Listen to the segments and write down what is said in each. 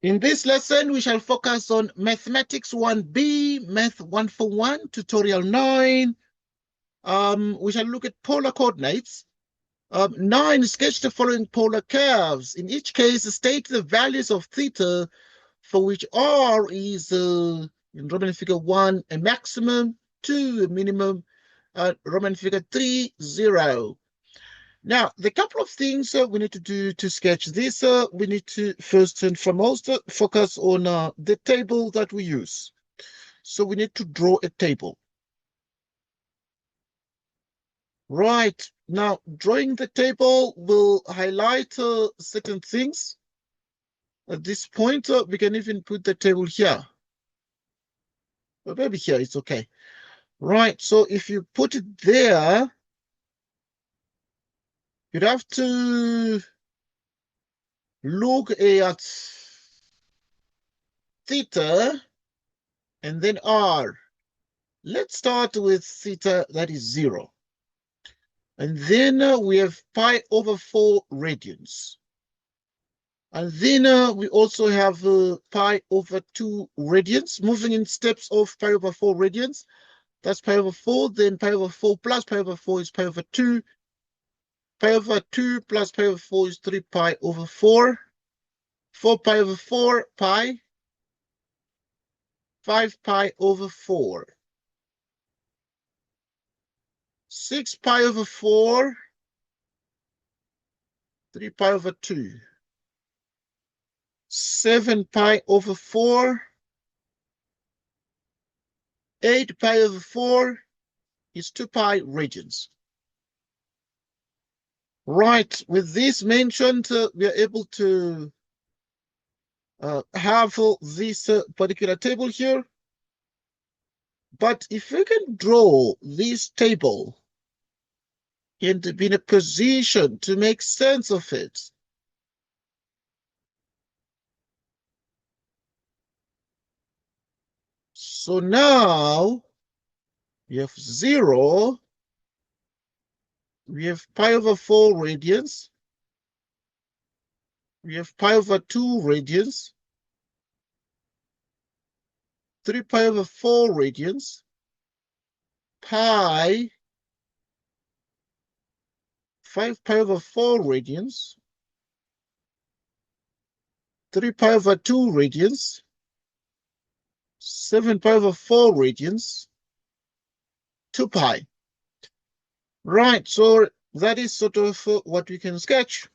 In this lesson, we shall focus on Mathematics 1B, Math 141, Tutorial 9. We shall look at polar coordinates. 9, sketch the following polar curves. In each case, state the values of theta for which R is, in Roman figure 1, a maximum, 2, a minimum, Roman figure 3, 0. Now, the couple of things we need to do to sketch this, we need to first and foremost focus on the table that we use. So we need to draw a table. Right, now drawing the table will highlight certain things. At this point, we can even put the table here. Or maybe here, it's okay. Right, so if you put it there, you'd have to look at theta and then R. Let's start with theta, that is 0. And then we have pi over 4 radians. And then we also have pi over 2 radians, moving in steps of pi over 4 radians. That's pi over 4, then pi over 4 plus pi over 4 is pi over 2. Pi over 2 plus pi over 4 is 3 pi over 4. 4 pi over 4, pi. 5 pi over 4. 6 pi over 4. 3 pi over 2. 7 pi over 4. 8 pi over 4 is 2 pi radians. Right, with this mentioned, we are able to have this particular table here. But if we can draw this table and be in a position to make sense of it, so now we have 0, we have pi over 4 radians, we have pi over 2 radians, 3 pi over 4 radians, pi, 5 pi over 4 radians, 3 pi over 2 radians, 7 pi over 4 radians, 2 pi. Right, so that is sort of what we can sketch.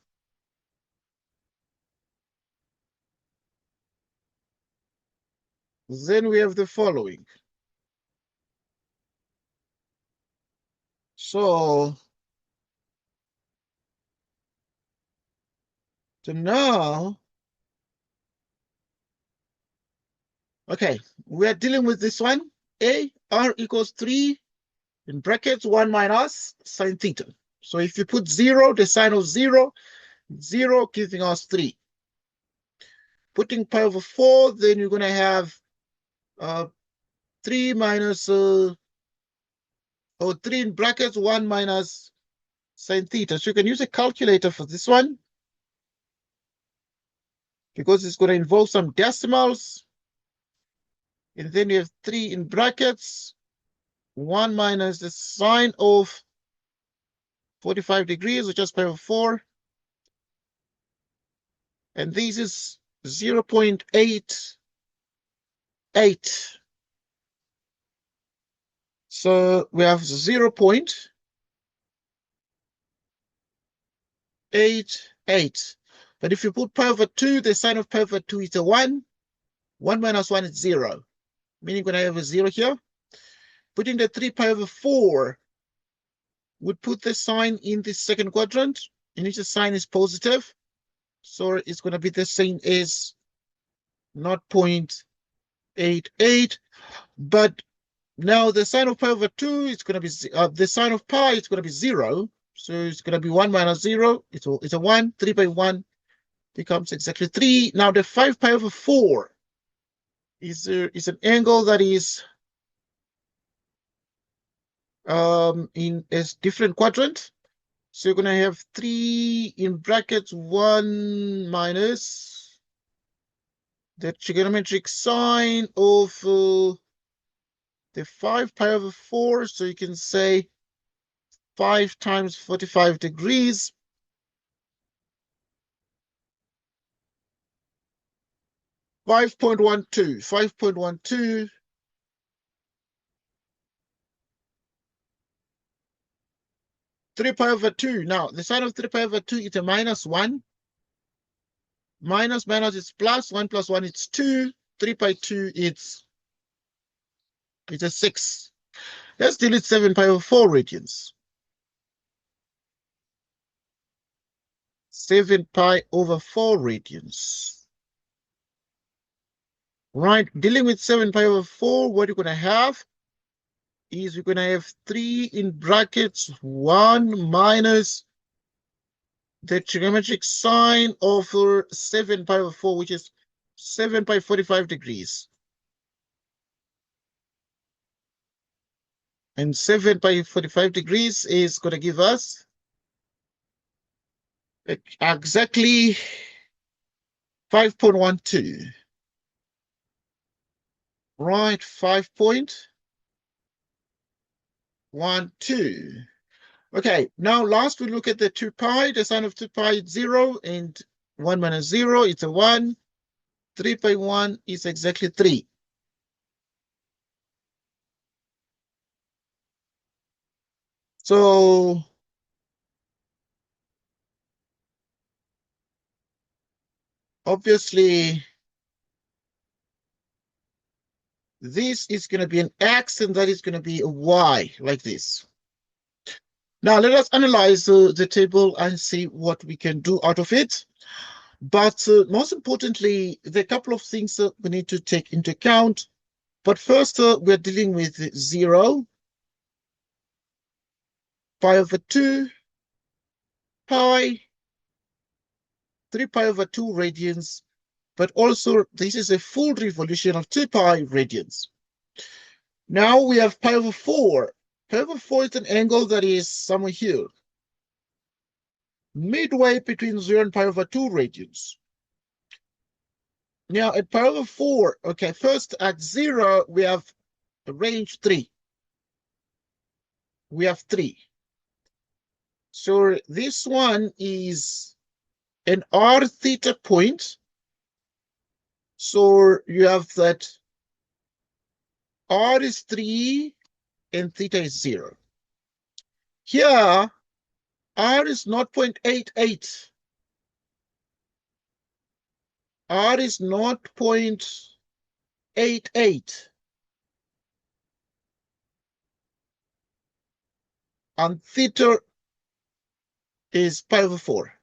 Then we have the following. So now, okay, we are dealing with this one. R equals 3 in brackets 1 minus sine theta. So if you put 0, the sign of 0, 0 giving us 3. Putting pi over 4, then you're going to have 3 minus, or 3 in brackets 1 minus sine theta. So you can use a calculator for this one, because it's going to involve some decimals. And then you have 3 in brackets 1 minus the sine of 45 degrees, which is pi over 4. And this is 0.88. So we have 0.88. But if you put pi over 2, the sign of pi over 2 is a 1. 1 minus 1 is 0. Meaning when I have a 0 here. Putting the 3 pi over 4 would put the sign in the second quadrant, in which the sign is positive. So it's going to be the same as 0.88. But now the sign of pi over 2 is going to be, the sign of pi is going to be 0. So it's going to be 1 minus 0. It's a 1. 3 by 1 becomes exactly 3. Now the 5 pi over 4 is an angle that is in a different quadrant. So you're going to have 3 in brackets 1 minus the trigonometric sine of the 5 pi over 4. So you can say 5 times 45 degrees. Five point 5.12. 3 pi over 2. Now, the sine of 3 pi over 2 is a minus 1. Minus is plus. 1 plus 1 is 2. 3 by 2 it's a 6. Let's delete 7 pi over 4 radians. 7 pi over 4 radians. Right, dealing with 7 pi over 4, what you're going to have is we're going to have 3 in brackets 1 minus the trigonometric sine over 7 pi over 4, which is 7 pi 45 degrees. And 7 pi 45 degrees is going to give us exactly 5.12. Right, 5.12. Okay, now last we look at the 2 pi. The sine of 2 pi is 0, and 1 minus 0, it's a 1. 3 by 1 is exactly 3. So obviously this is going to be an X and that is going to be a Y, like this. Now let us analyze the table and see what we can do out of it. But most importantly, there are a couple of things we need to take into account. But first, we're dealing with 0, pi over 2, pi, 3 pi over 2 radians, but also this is a full revolution of 2 pi radians. Now we have pi over 4. Pi over 4 is an angle that is somewhere here, midway between 0 and pi over 2 radians. Now at pi over 4, okay, first at 0, we have range 3. We have 3. So this one is an r theta point. So you have that r is 3 and theta is 0. Here, r is 0.88. R is 0.88. And theta is pi over 4.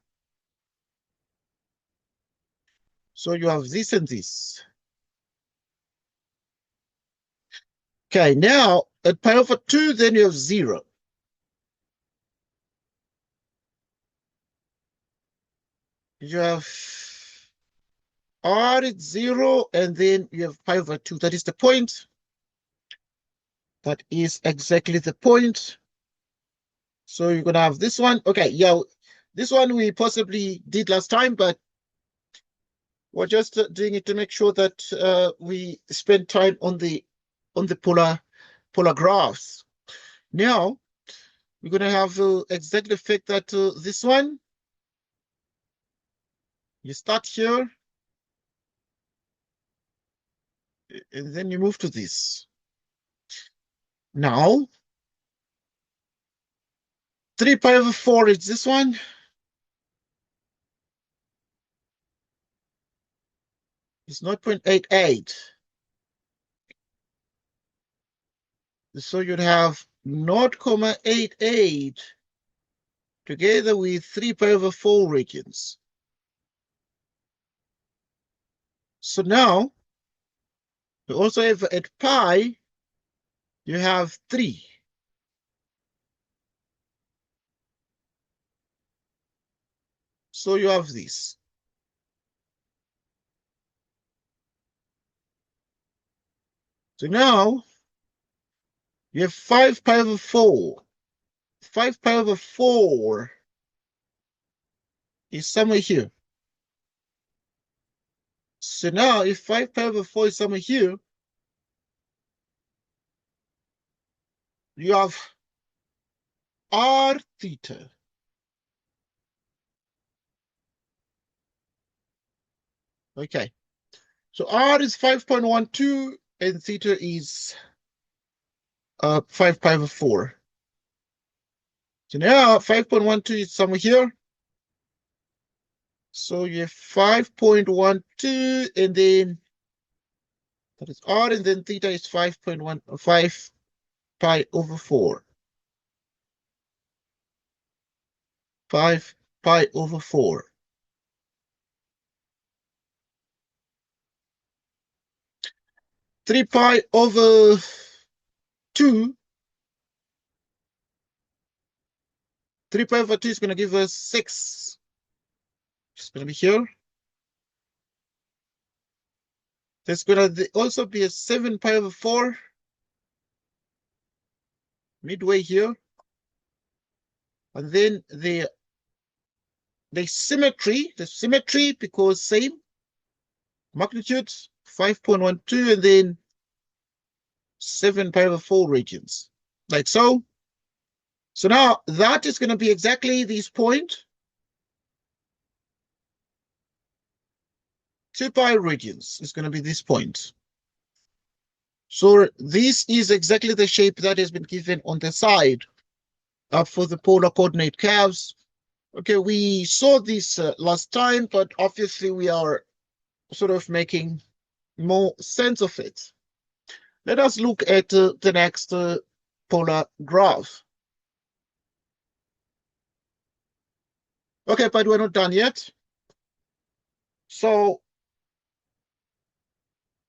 So you have this and this. Okay, now at pi over 2, then you have 0. You have r is 0, and then you have pi over 2. That is the point. That is exactly the point. So you're going to have this one. Okay, yeah, this one we possibly did last time, but we're just doing it to make sure that we spend time on the polar graphs. Now we're going to have exactly the fact that this one, you start here and then you move to this. Now 3 pi over 4 is this one. It's 0.88. So you'd have 0.88 together with 3 pi over 4 radians. So now we also have at pi, you have 3. So you have this. So now you have 5 pi over 4. 5 pi over 4 is somewhere here. So now if 5 pi over 4 is somewhere here, you have r theta. Okay. So r is 5.12 and theta is 5 pi over 4. So now 5.12 is somewhere here. So you have 5.12 and then that is r, and then theta is 5 pi over 4. 5 pi over 4. Three pi over 2. 3 pi over 2 is going to give us 6. It's going to be here. There's going to also be a 7 pi over 4 midway here. And then the symmetry, because same magnitude, 5.12, and then 7 pi over 4 regions, like so. So now that is going to be exactly this point. 2 pi regions is going to be this point. So this is exactly the shape that has been given on the side for the polar coordinate curves. Okay, we saw this last time, but obviously we are sort of making more sense of it. Let us look at the next polar graph. Okay, but we're not done yet. So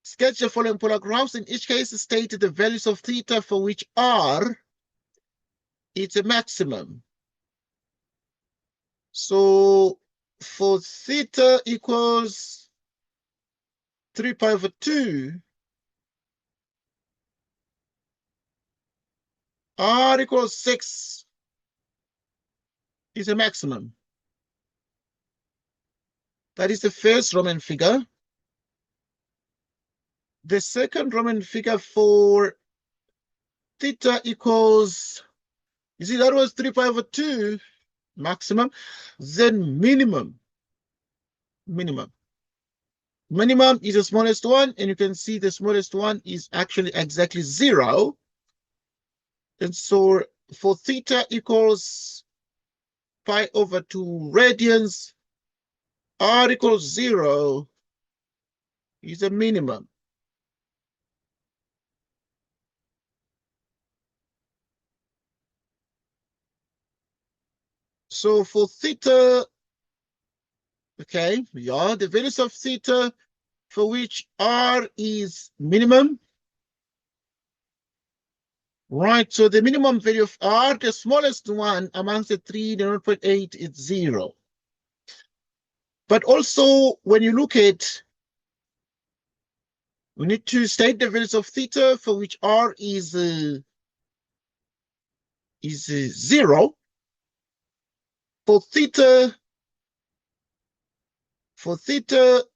sketch the following polar graphs. In each case, state the values of theta for which r is a maximum. So for theta equals 3 pi over 2, r equals 6 is a maximum. That is the first Roman figure. The second Roman figure for theta equals, you see, that was 3 pi over 2 maximum, then minimum. Minimum is the smallest one, and you can see the smallest one is actually exactly 0. And so for theta equals pi over 2 radians, r equals 0 is a minimum. So for theta, okay, yeah, the values of theta for which r is minimum. Right, so the minimum value of r, the smallest one amongst the 3, the 0.8 is 0. But also, when you look at, we need to state the values of theta for which r is 0. For theta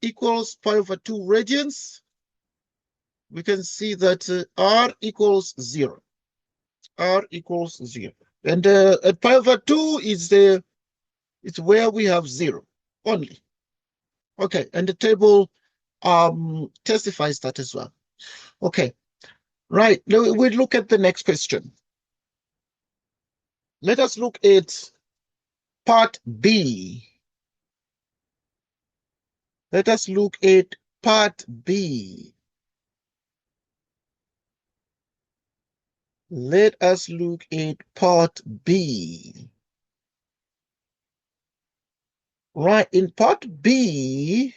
equals pi over 2 radians, we can see that r equals 0. R equals 0. And at pi over 2 is it's where we have 0 only. Okay, and the table testifies that as well. Okay, right. Now we look at the next question. Let us look at part B. Let us look at part B. Let us look at part B. Right, in part B,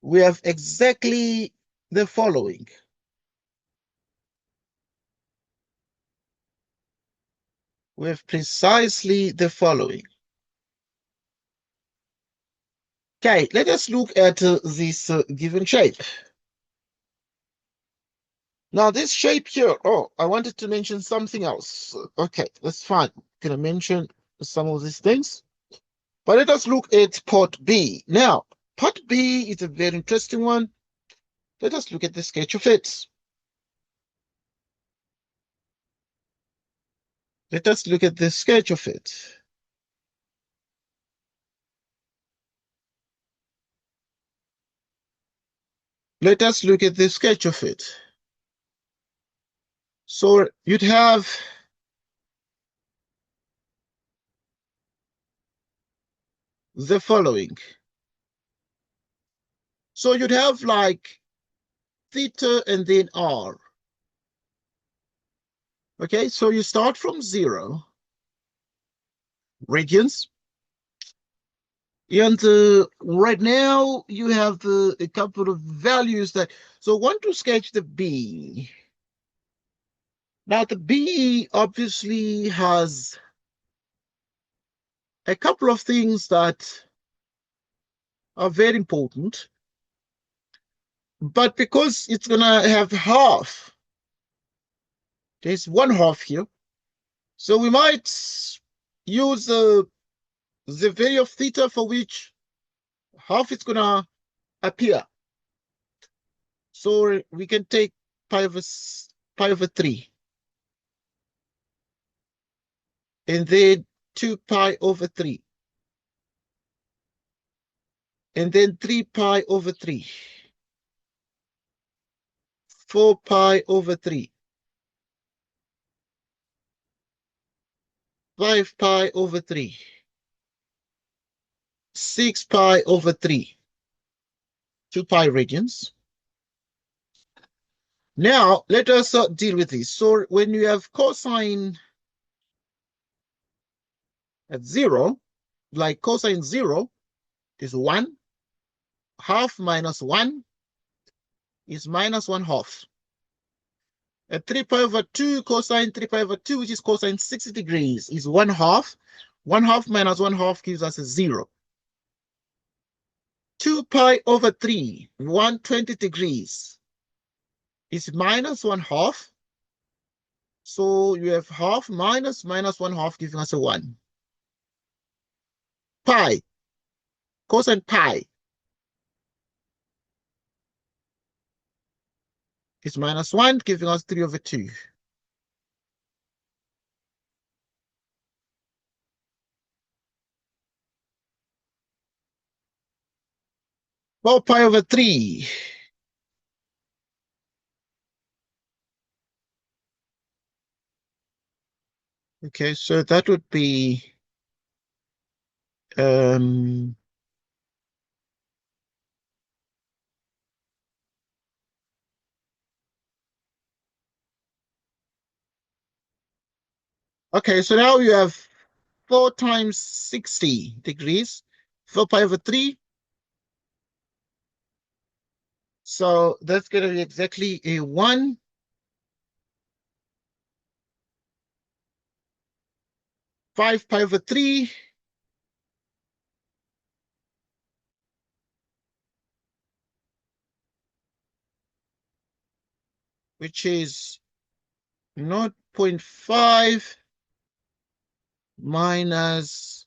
we have exactly the following. We have precisely the following. Okay, let us look at this given shape. Now, this shape here, oh, I wanted to mention something else. Okay, that's fine. I'm going to mention some of these things. But let us look at part B. Now, Part B is a very interesting one. Let us look at the sketch of it. Let us look at the sketch of it. Let us look at the sketch of it. So you'd have the following. So you'd have like theta and then r. Okay, so you start from 0 radians. And right now you have a couple of values that, so want to sketch the B. Now the B obviously has a couple of things that are very important, but because it's gonna have half, there's one half here, so we might use the value of theta for which half is gonna appear. So we can take pi over 3, and then 2 pi over 3, and then 3 pi over 3, 4 pi over 3, 5 pi over 3, 6 pi over 3, 2 pi radians. Now, let us deal with this. So when you have cosine at 0, like cosine 0 is 1, half minus 1 is minus 1 half. At 3 pi over 2, cosine 3 pi over 2, which is cosine 60 degrees, is 1 half. 1 half minus 1 half gives us a 0. 2 pi over 3, 120 degrees, is minus 1 half. So you have half minus 1 half giving us a 1. Pi, cosine pi is minus 1, giving us 3 over 2. Well, pi over 3. Okay, so that would be okay, so now you have 4 times 60 degrees, 4 pi over 3. So that's going to be exactly a 1. 5 pi over 3. Which is 0.5 minus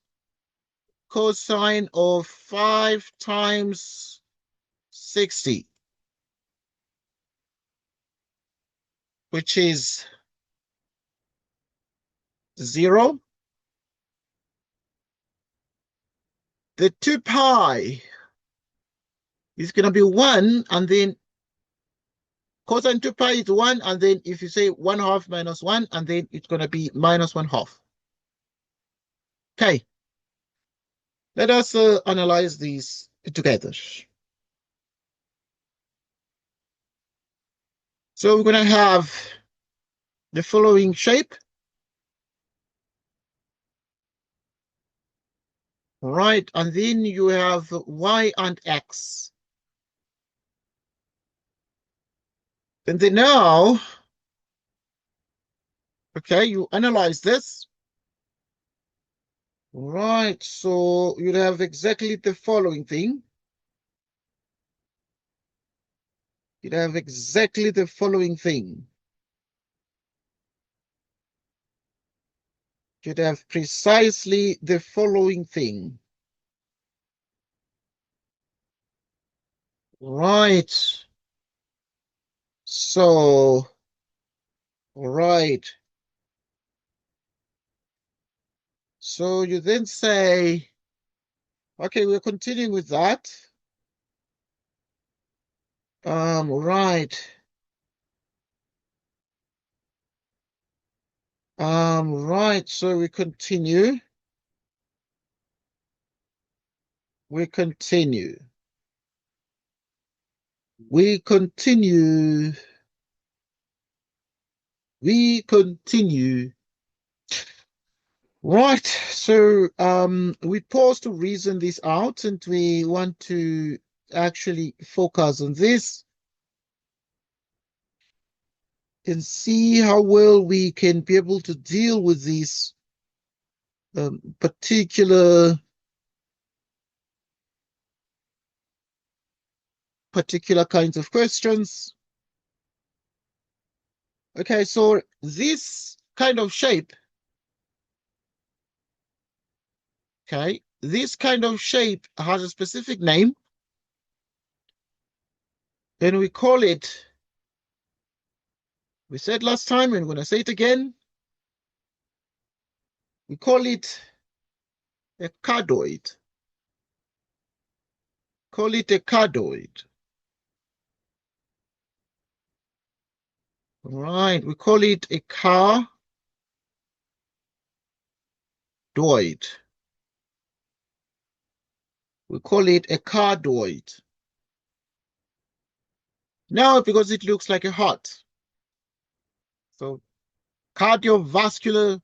cosine of 5 times 60, which is 0. The 2 pi is going to be 1, and then cosine 2 pi is 1, and then if you say 1 half minus 1, and then it's going to be minus 1 half. Okay. Let us analyze these together. So we're going to have the following shape. Right, and then you have y and x. And then now, okay, you analyze this. Right, so you'd have exactly the following thing. You'd have exactly the following thing. You'd have precisely the following thing. Right. So, right. So you then say, okay, we're continuing with that. Right. Right. So we continue. We continue. We continue. We continue. Right. So we pause to reason this out, and we want to actually focus on this and see how well we can be able to deal with these particular kinds of questions. Okay, so this kind of shape, okay, this kind of shape has a specific name, and we call it, we said last time, and we're going to say it again, we call it a cardioid. Call it a cardioid. Right, we call it a cardioid. We call it a cardioid. Now, because it looks like a heart. So cardiovascular,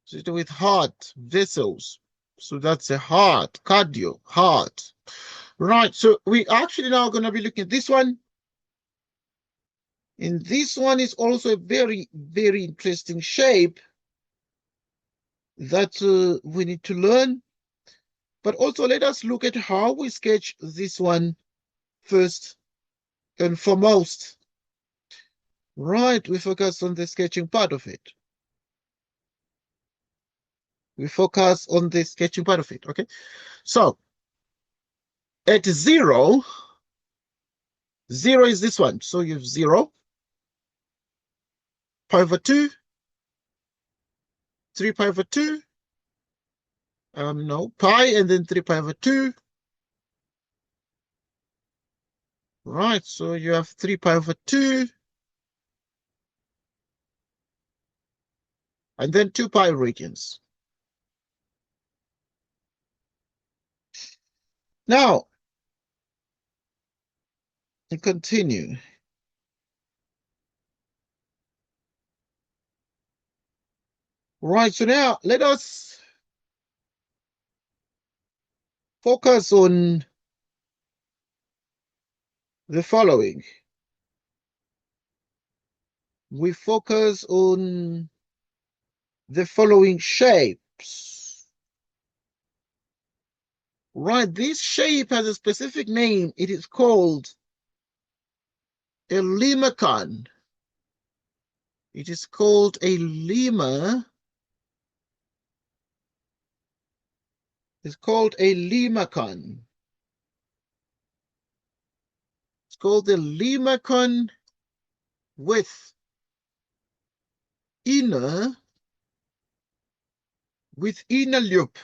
so with heart vessels. So that's a heart, cardio, heart. Right, so we actually now going to be looking at this one. And this one is also a very, very interesting shape that we need to learn. But also let us look at how we sketch this one first and foremost. Right, we focus on the sketching part of it. We focus on the sketching part of it, okay? So, at 0, 0 is this one. So you have 0, pi over 2, 3 pi over 2, no, pi, and then 3 pi over 2. Right, so you have 3 pi over 2, and then 2 pi radians. Now, to continue. Right, so now let us focus on the following. We focus on the following shapes. Right, this shape has a specific name. It is called a Limacon. It is called a Lima. It's called a Limacon. It's called the Limacon with inner loop.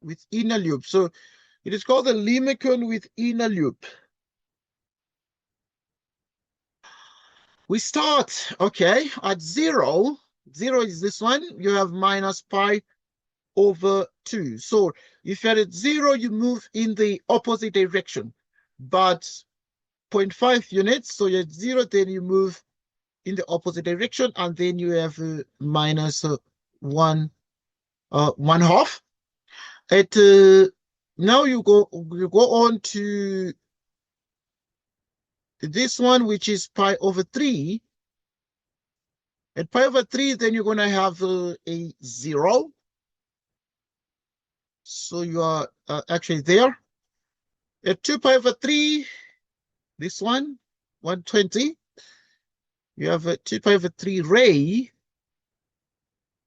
With inner loop. So it is called the Limacon with inner loop. We start, okay, at 0. 0 is this one. You have minus pi over 2. So if you're at 0, you move in the opposite direction. But 0.5 units, so you're at 0, then you move in the opposite direction, and then you have minus 1 half. At now you go on to this one, which is pi over 3. At pi over 3, then you're going to have a 0. So you are actually there. At 2 pi over 3, this one, 120. You have a 2 pi over 3 ray.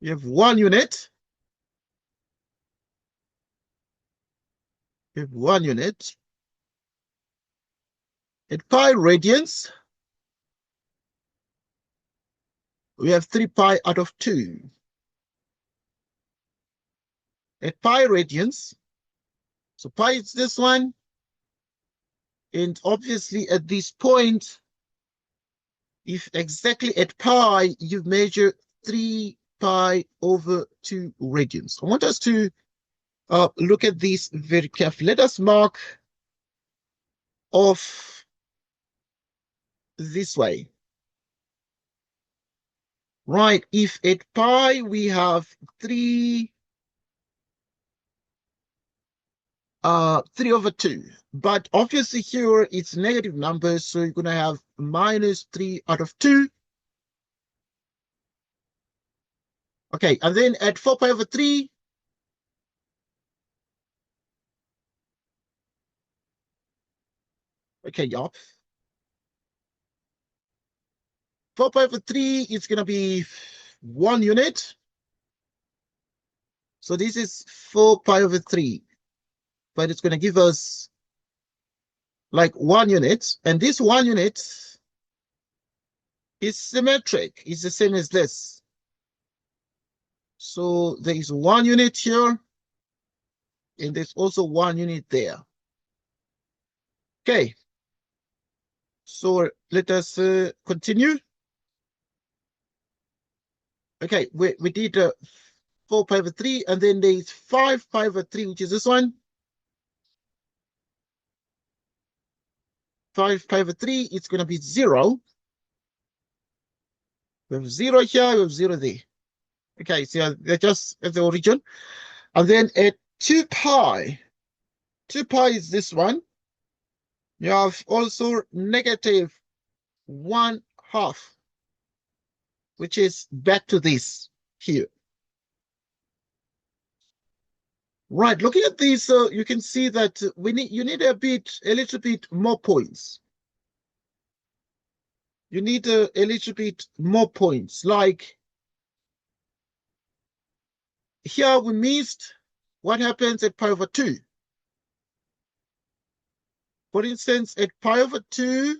You have 1 unit. You have 1 unit. At pi radians, we have 3 pi out of 2. At pi radians, so pi is this one, and obviously at this point, if exactly at pi, you measure 3 pi over 2 radians. I want us to look at this very carefully. Let us mark off this way. Right, if at pi we have 3 over 2, but obviously here it's negative numbers, so you're going to have minus 3 out of 2. Okay, and then at 4 pi over 3, okay, yup. 4 pi over 3 is going to be 1 unit. So this is 4 pi over 3, but it's going to give us like 1 unit, and this 1 unit is symmetric. It's the same as this. So there is 1 unit here, and there's also 1 unit there. Okay, so let us continue. Okay, we did 4 pi over 3, and then there's 5 pi over 3, which is this one. 5 pi over 3, it's going to be 0. We have 0 here, we have 0 there. Okay, so they're just at the origin. And then at 2 pi is this one. You have also negative 1/2, which is back to this here. Right, looking at this, you can see that you need a little bit more points. You need a little bit more points. Like here we missed what happens at pi over 2. For instance, at pi over 2,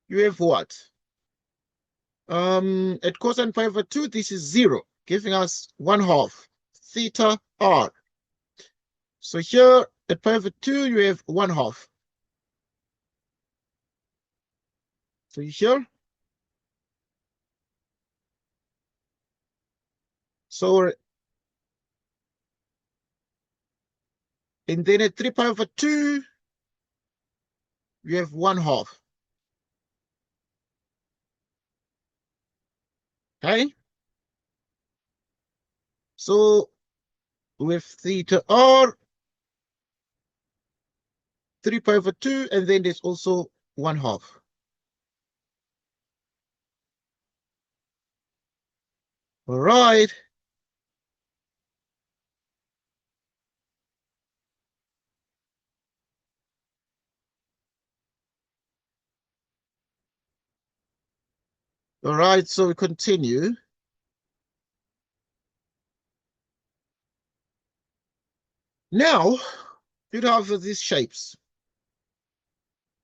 you have what? At cosine pi over 2, this is 0, giving us 1/2 theta r. So here at pi over 2, you have 1/2. So here. So, and then at 3 pi over 2, you have 1/2. Okay. So with theta r, 3 pi over 2, and then there's also 1/2. All right. All right, so we continue. Now, you have these shapes.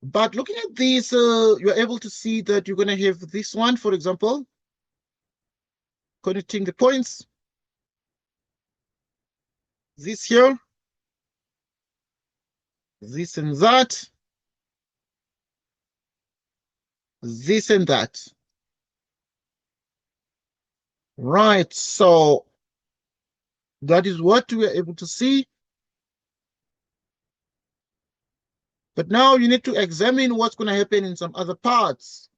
But looking at these, you're able to see that you're going to have this one, for example, connecting the points. This here, this and that, this and that. Right, so that is what we are able to see. But now you need to examine what's going to happen in some other parts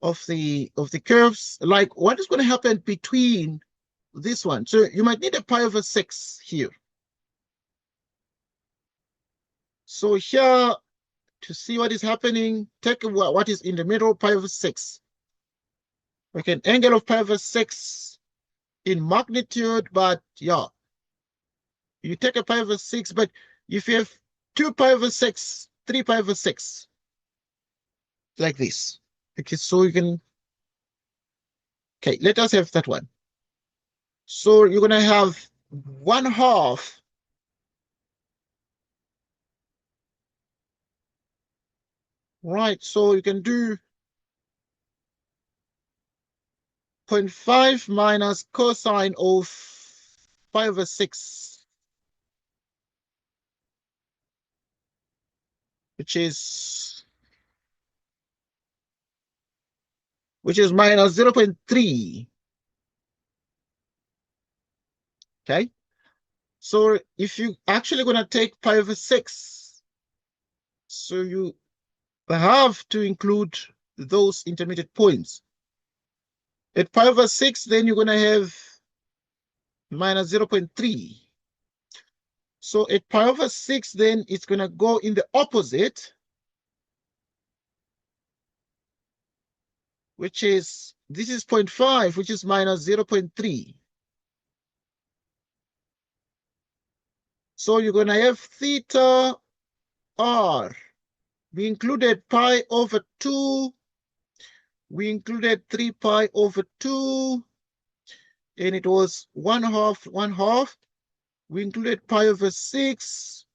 of the curves, like what is going to happen between this one. So you might need a pi over 6 here. So here, to see what is happening, take what is in the middle, pi over 6. Okay, an angle of pi over 6 in magnitude, but yeah, you take a pi over 6, but if you have 2 pi over 6, 3 pi over 6, like this. Okay, so you can, okay, let us have that one. So you're going to have 1/2 Right, so you can do 0.5 minus cosine of 5/6, which is minus 0.3. Okay, so if you actually going to take 5/6, so you have to include those intermediate points. At 5/6, then you're going to have minus 0.3. So at 5/6, then it's going to go in the opposite, which is, this is 0.5, which is minus 0.3. So you're going to have theta r. We included pi over 2. We included 3 pi over 2. And it was 1/2, 1/2. We included pi over 6,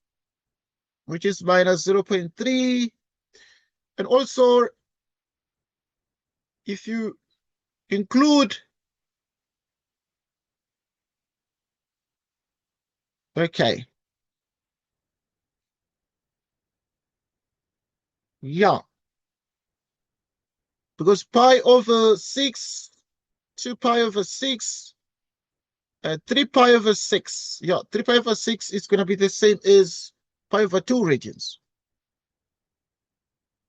which is minus 0.3. And also, if you include, okay, yeah, because pi over 6, 2 pi over 6, 3 pi over 6, yeah, 3 pi over 6 is going to be the same as pi over 2 radians.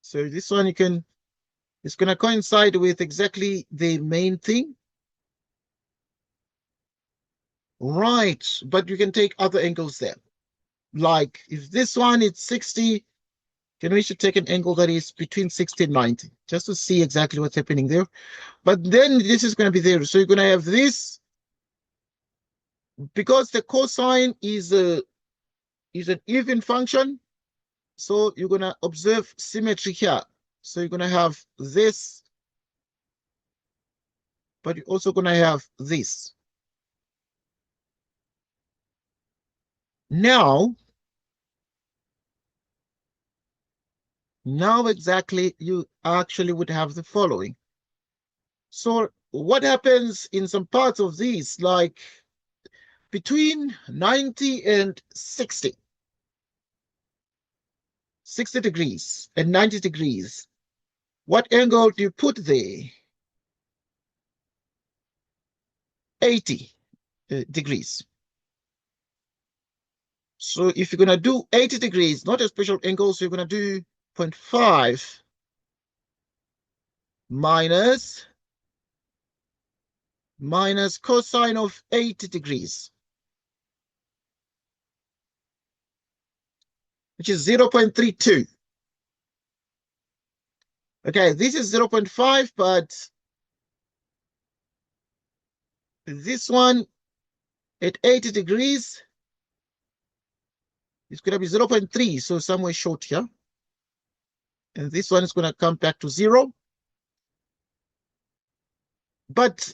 So this one you can, it's going to coincide with exactly the main thing. Right, but you can take other angles there. Like if this one is 60, then we should take an angle that is between 60 and 90, just to see exactly what's happening there. But then this is going to be there. So you're going to have this, because the cosine is an even function. So you're going to observe symmetry here. So you're going to have this, but you're also going to have this. Now exactly you actually would have the following. So what happens in some parts of these, like between 90 and 60 degrees and 90 degrees, what angle do you put there? 80 degrees. So if you're going to do 80 degrees, not a special angle, so you're going to do 0.5 minus cosine of 80 degrees, which is 0.32. Okay, this is 0.5, but this one at 80 degrees is going to be 0.3, so somewhere short here. And this one is going to come back to 0. But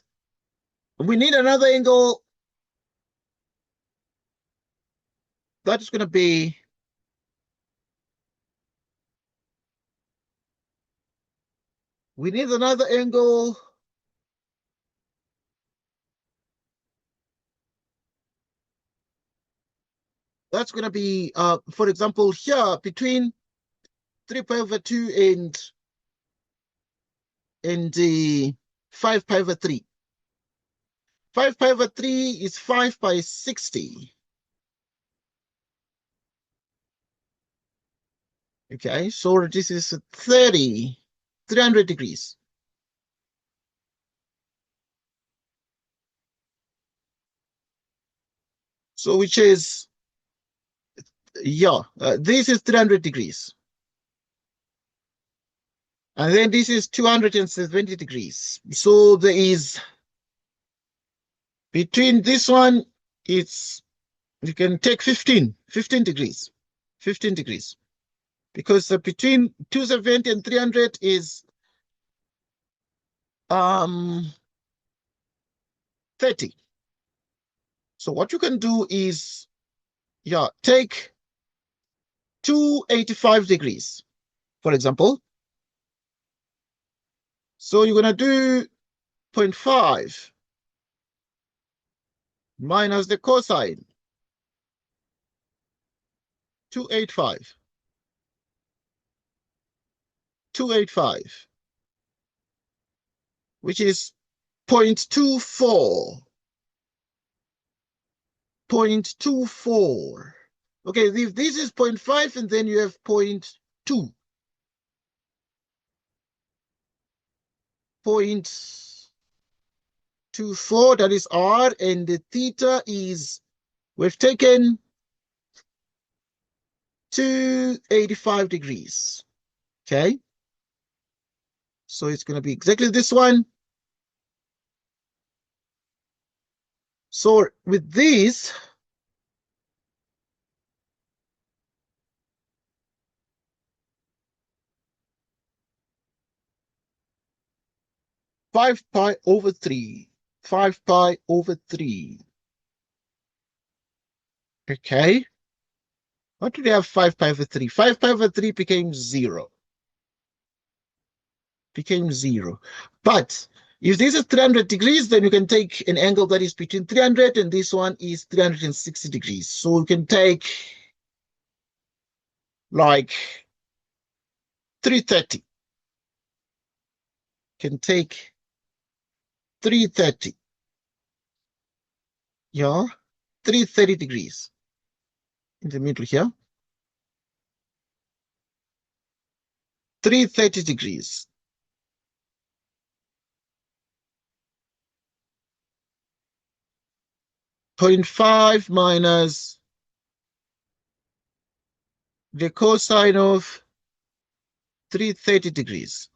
we need another angle that is going to be, we need another angle that's going to be, for example, here between 3 pi over 2 and the 5 pi over 3. 5 pi over 3 is 5 by 60. Okay, so this is 300 degrees. So which is, yeah, this is 300 degrees. And then this is 270 degrees. So there is, between this one, it's, you can take 15 degrees, 15 degrees. Because between 270 and 300 is 30. So what you can do is, yeah, take 285 degrees, for example. So you're going to do 0.5 minus the cosine, 285. 285, which is 0.24. 0.24. Okay, if this is 0.5 and then you have 0.2. 0.24, that is R, and the theta is, we've taken 285 degrees. Okay. So it's going to be exactly this one. So with this, five pi over 3. 5 pi over 3. Okay. What did we have 5 pi over 3? 5 pi over 3 became 0. Became 0. But if this is 300 degrees, then you can take an angle that is between 300 and this one is 360 degrees. So you can take like 330. Can take 330. Yeah, 330 degrees in the middle here. 330 degrees. 0.5 minus the cosine of 330 degrees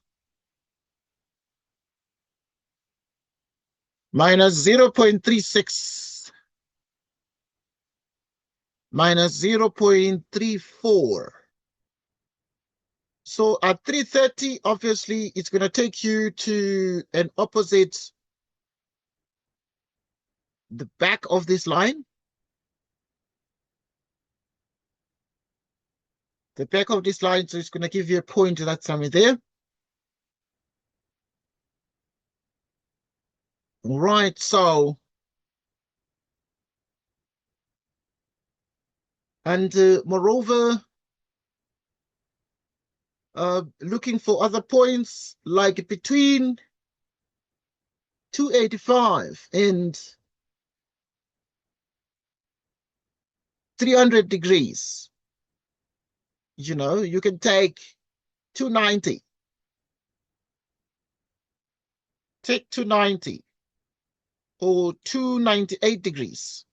minus 0.36 minus 0.34. So at 330, obviously, it's going to take you to an opposite, the back of this line. The back of this line, so it's going to give you a point that's somewhere there. Right, so, and moreover, looking for other points, like between 285 and 300 degrees. You know, you can take 290. Take 290 or 298 degrees.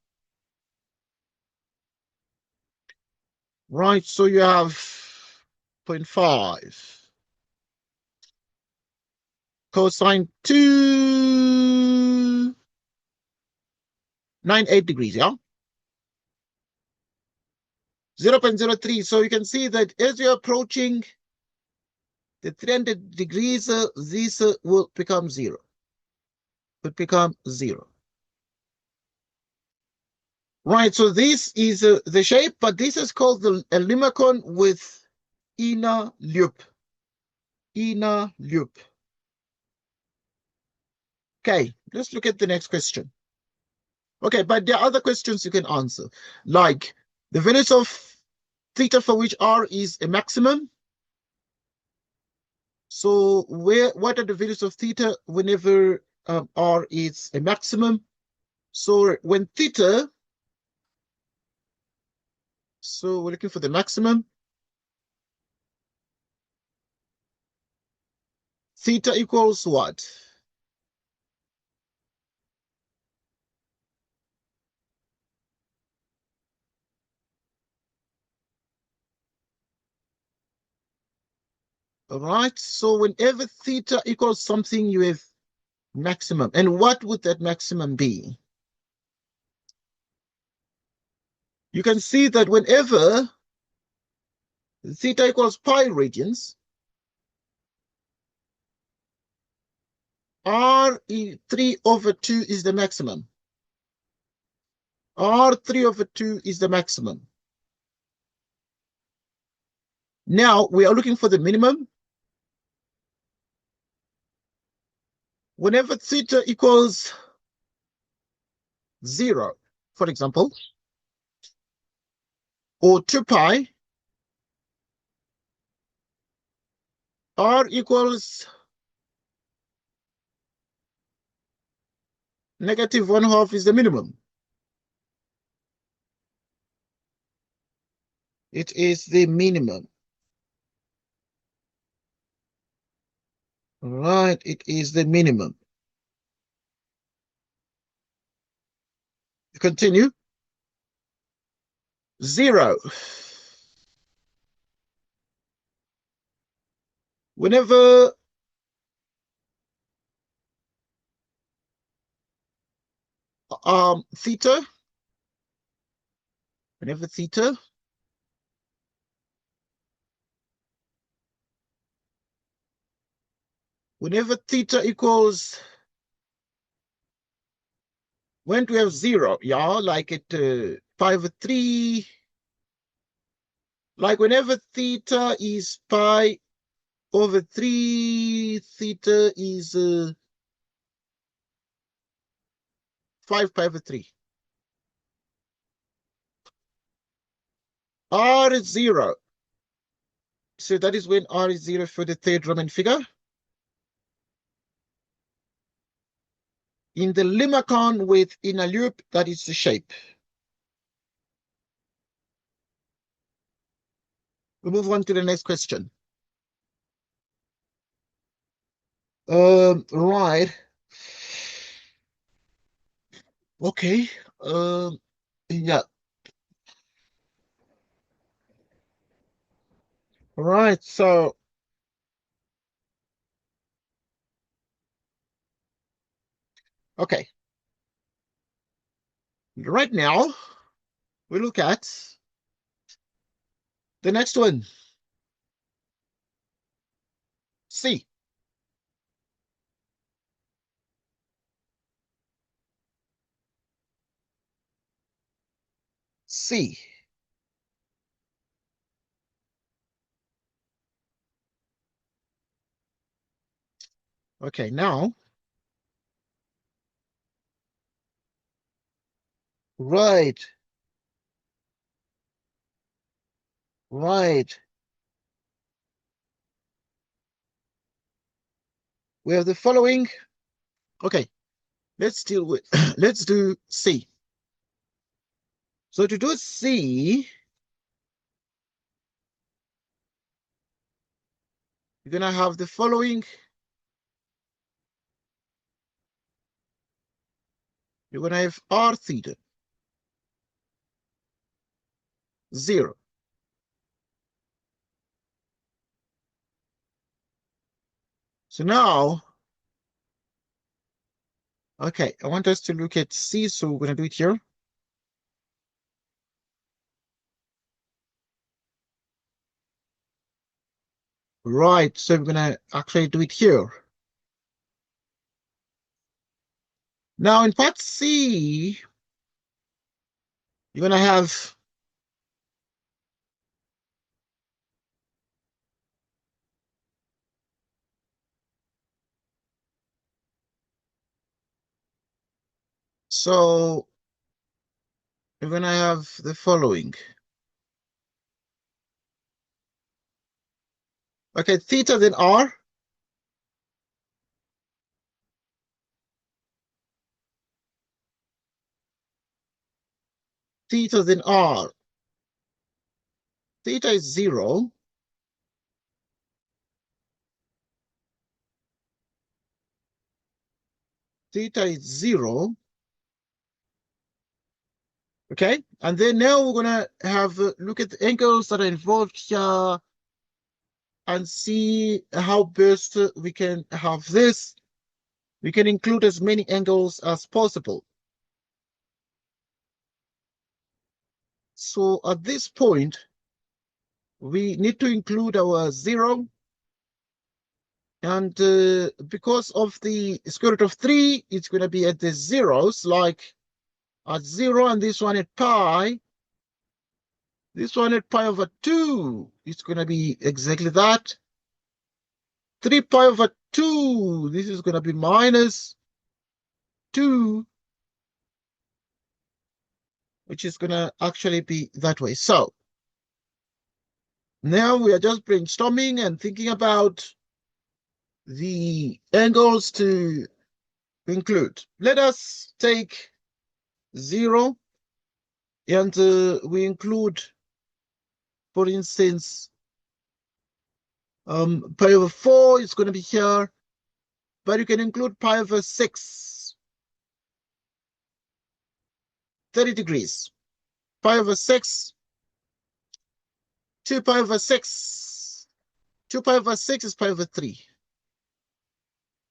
Right, so you have 0.5 cosine 298 degrees, yeah? 0.03. So you can see that as you're approaching the 300 degrees, this will become 0. Would become 0. Right, so this is the shape, but this is called a Limacon with inner loop. Inner loop. Okay, let's look at the next question. Okay, but there are other questions you can answer, like the values of theta for which R is a maximum. So what are the values of theta whenever R is a maximum? So when theta, so we're looking for the maximum. Theta equals what? All right, so whenever theta equals something, you have maximum. And what would that maximum be? You can see that whenever theta equals pi radians, R3 over 2 is the maximum. R3 over 2 is the maximum. Now we are looking for the minimum. whenever theta equals 0, for example, or 2 pi, r equals -1/2 is the minimum. It is the minimum. Right, it is the minimum. Continue. 0. Whenever theta, whenever theta equals, when do we have 0? Yeah, like at pi over 3. Like whenever theta is pi over 3, theta is 5 pi over 3. R is 0. So that is when R is 0 for the third Roman figure. In the Limacon with inner loop, that is the shape. We move on to the next question. Right. Okay. Yeah. Right. So, okay. Right now, we look at the next one. C. C. Okay, now, right. We have the following. Okay, let's deal with, let's do C. So to do C, you're going to have the following. You're going to have R theta, 0. So now, okay, I want us to look at C, so we're going to do it here. Right, so we're going to actually do it here. Now in part C, you're going to have so you're going to have the following. Okay, theta then R. Theta then R. Theta is 0. Theta is 0. Okay, and then now we're gonna have a look at the angles that are involved here and see how best we can have this. We can include as many angles as possible. So at this point, we need to include our 0. And because of the square root of 3, it's going to be at the zeros, like at 0, and this one at pi. This one at pi over 2, it's going to be exactly that. 3 pi over 2. This is going to be minus 2, which is going to actually be that way. So now we are just brainstorming and thinking about the angles to include. Let us take 0 and we include, for instance, pi over 4 is going to be here, but you can include pi over 6, 30 degrees. Pi over 6, 2 pi over 6. 2 pi over 6 is pi over 3.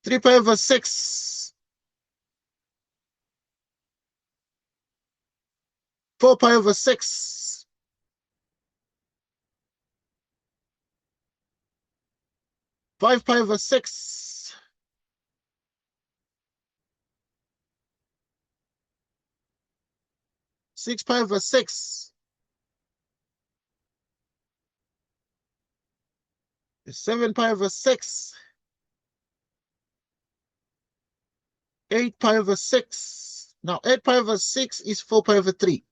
3 pi over 6. 4 pi over 6. 5 pi over 6. 6 pi over 6. 7 pi over 6. 8 pi over 6. Now 8 pi over 6 is 4 pi over 3.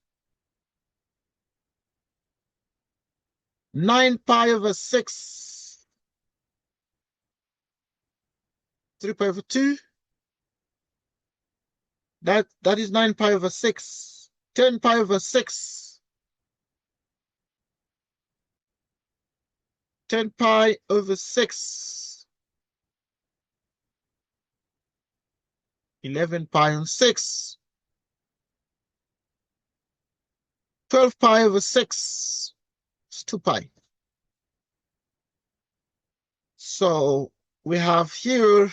9 pi over 6. 3 pi over 2. That is 9 pi over 6. 10 pi over 6. 10 pi over 6. 11 pi on 6. 12 pi over 6. It's 2 pi. So we have here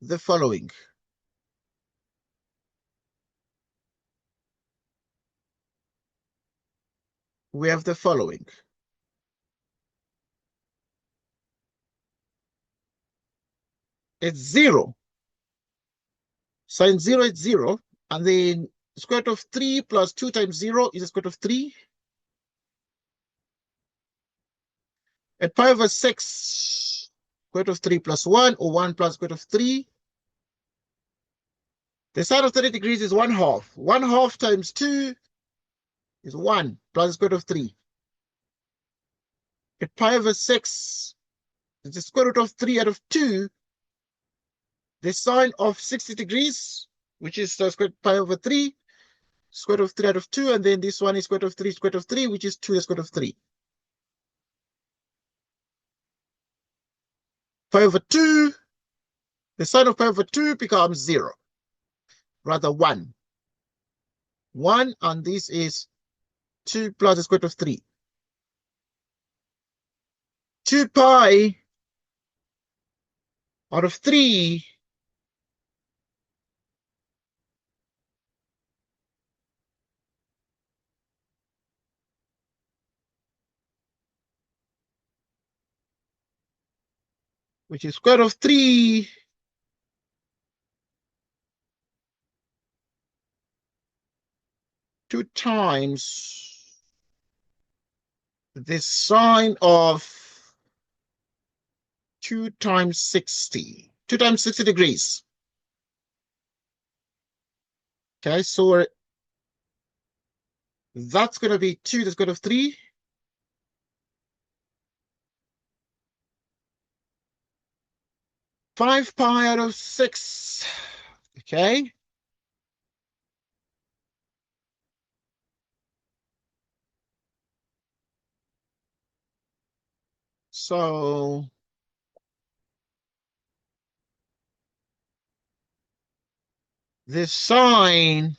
the following. We have the following. It's 0. Sin 0 is 0. And then square root of 3 plus 2 times 0 is the square root of 3. At pi over 6, square root of 3 plus 1, or 1 plus square root of 3. The sine of 30 degrees is 1/2. 1/2 times 2 is 1 plus the square root of 3. At pi over 6, it's the square root of 3 out of 2. The sine of 60 degrees, which is the square pi over 3, square root of 3 out of 2, and then this one is square root of 3, which is 2 square root of 3. Pi over 2, the sine of pi over 2 becomes 0, rather 1. 1, and this is 2 plus the square root of 3. 2 pi out of 3 which is square root of 3 2 times the sine of 2 times 60. 2 times 60 degrees. Okay, so that's going to be 2 to the square root of 3. Five pi out of 6. Okay. So the sine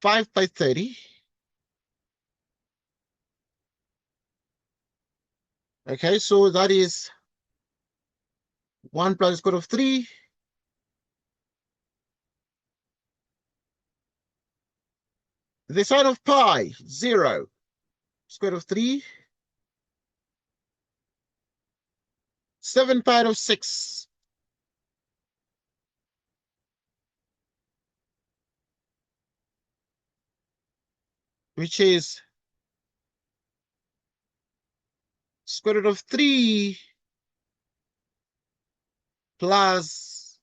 5 by 30. Okay, so that is 1 plus the square root of 3. The sine of pi, 0. Square root of 3. 7 pi out of 6. Which is square root of 3 plus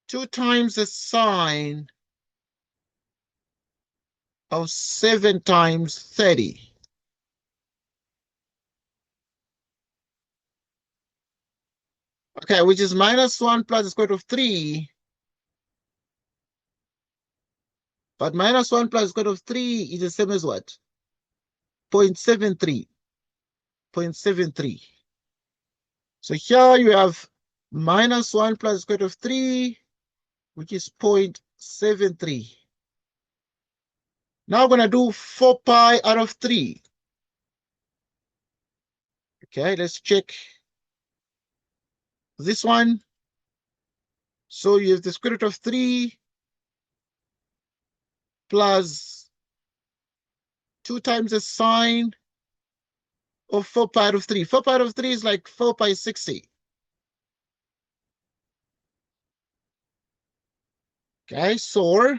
2 times the sine of 7 times 30. Okay, which is minus 1 plus the square root of 3. But minus 1 plus the square root of 3 is the same as what? 0.73. 0.73. So here you have minus 1 plus the square root of 3, which is 0.73. Now I'm going to do 4 pi out of 3. Okay, let's check this one. So you have the square root of 3 plus 2 times the sine of 4 pi out of 3. 4 pi out of 3 is like 4 pi 60. Okay, so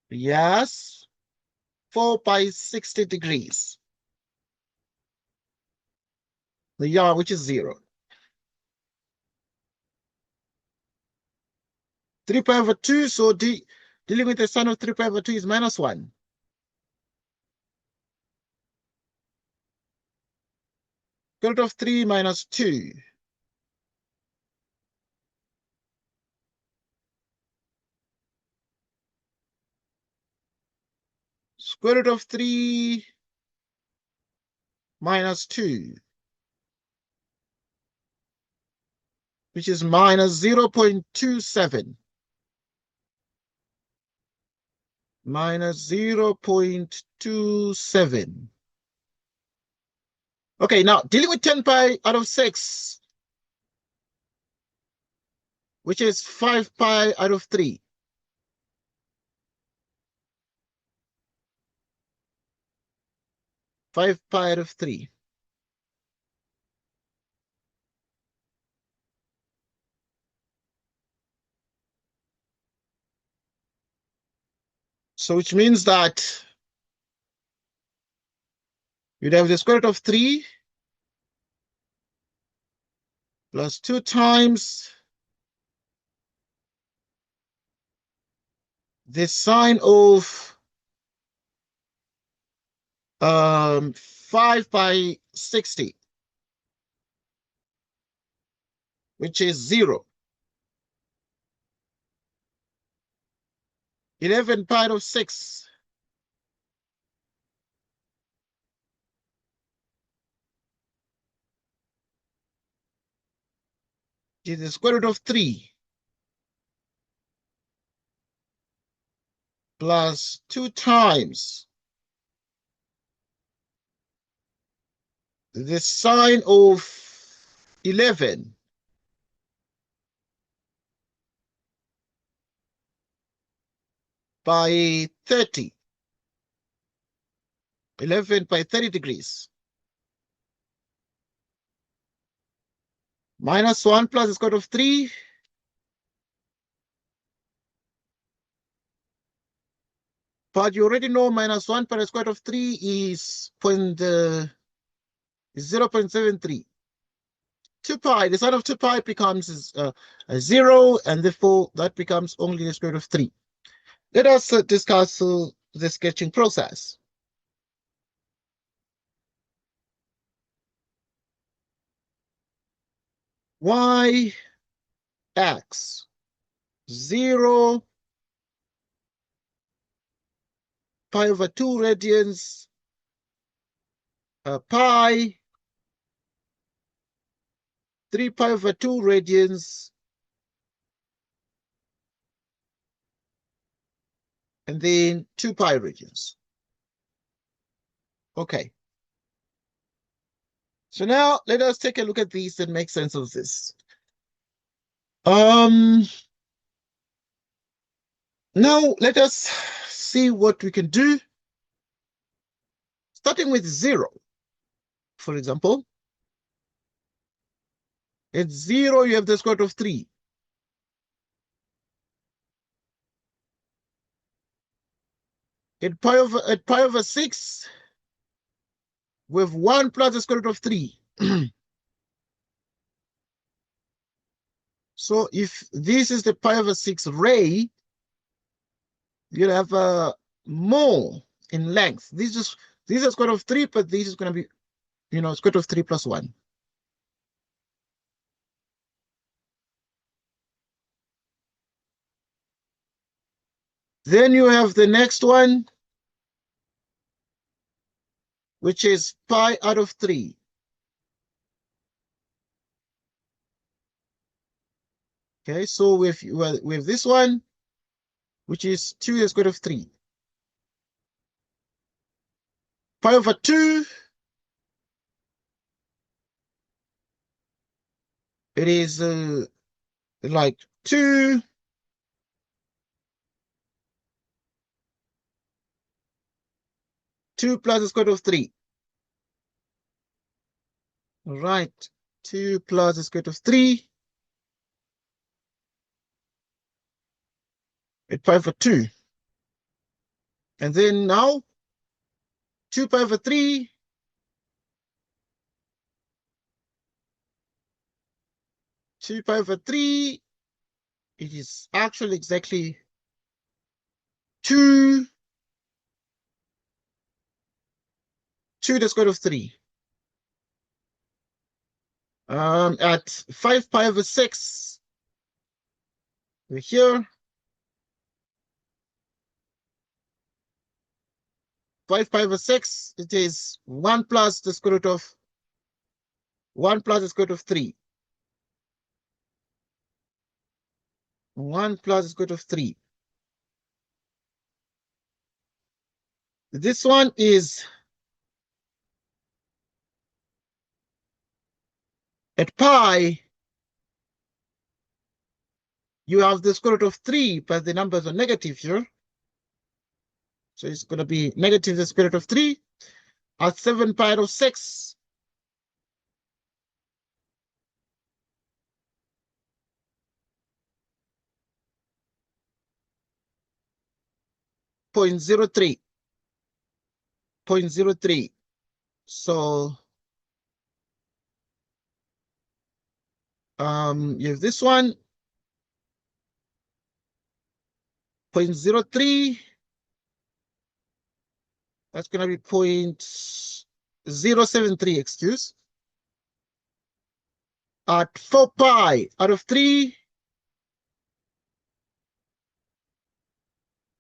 yes, 4 pi 60 degrees. The yard, which is 0. 3 pi over 2, so dealing with the sine of 3 pi over 2 is minus 1. Square root of 3 minus 2. Square root of 3 minus 2, which is minus 0.27. Minus 0.27. Okay, now dealing with 10 pi out of 6, which is 5 pi out of 3. 5 pi out of 3. So which means that you'd have the square root of 3 plus 2 times the sine of 5 pi 60, which is 0. 11 pi out of 6. Is the square root of 3 plus 2 times the sine of 11 by 30. 11 by 30 degrees. Minus 1 plus the square root of 3. But you already know minus 1 per square root of 3 is 0.73. 2 pi, the sine of 2 pi becomes a 0, and therefore that becomes only the square root of 3. Let us discuss the sketching process. Y, X, 0, pi over 2 radians, pi, 3 pi over 2 radians, and then 2 pi radians. Okay. So now let us take a look at these and make sense of this. Now let us see what we can do. starting with 0, for example. At 0, you have the square root of 3. At pi over 6, we have 1 plus the square root of 3. So if this is the pi over 6 ray, you have more in length. This is square root of 3, but this is going to be, square root of 3 plus 1. Then you have the next one, which is pi out of 3. Okay, so with this one, which is 2 to the square root of 3. Pi over 2, it is like 2 plus the square root of 3. All right, 2 plus the square root of 3 at pi over 2. And then now, 2 pi over 3 2 pi over 3, it is actually exactly 2 to the square root of 3. At 5 pi over 6, we're here. 5 pi over 6, it is 1 plus the square root of 1 plus the square root of 3. 1 plus the square root of 3. This one is at pi, you have the square root of 3, but the numbers are negative here. So it's going to be negative the square root of 3. At 7 pi out of 6, .03. 0.03. So you have this one, 0.03. That's going to be 0.073, excuse. At 4 pi out of 3,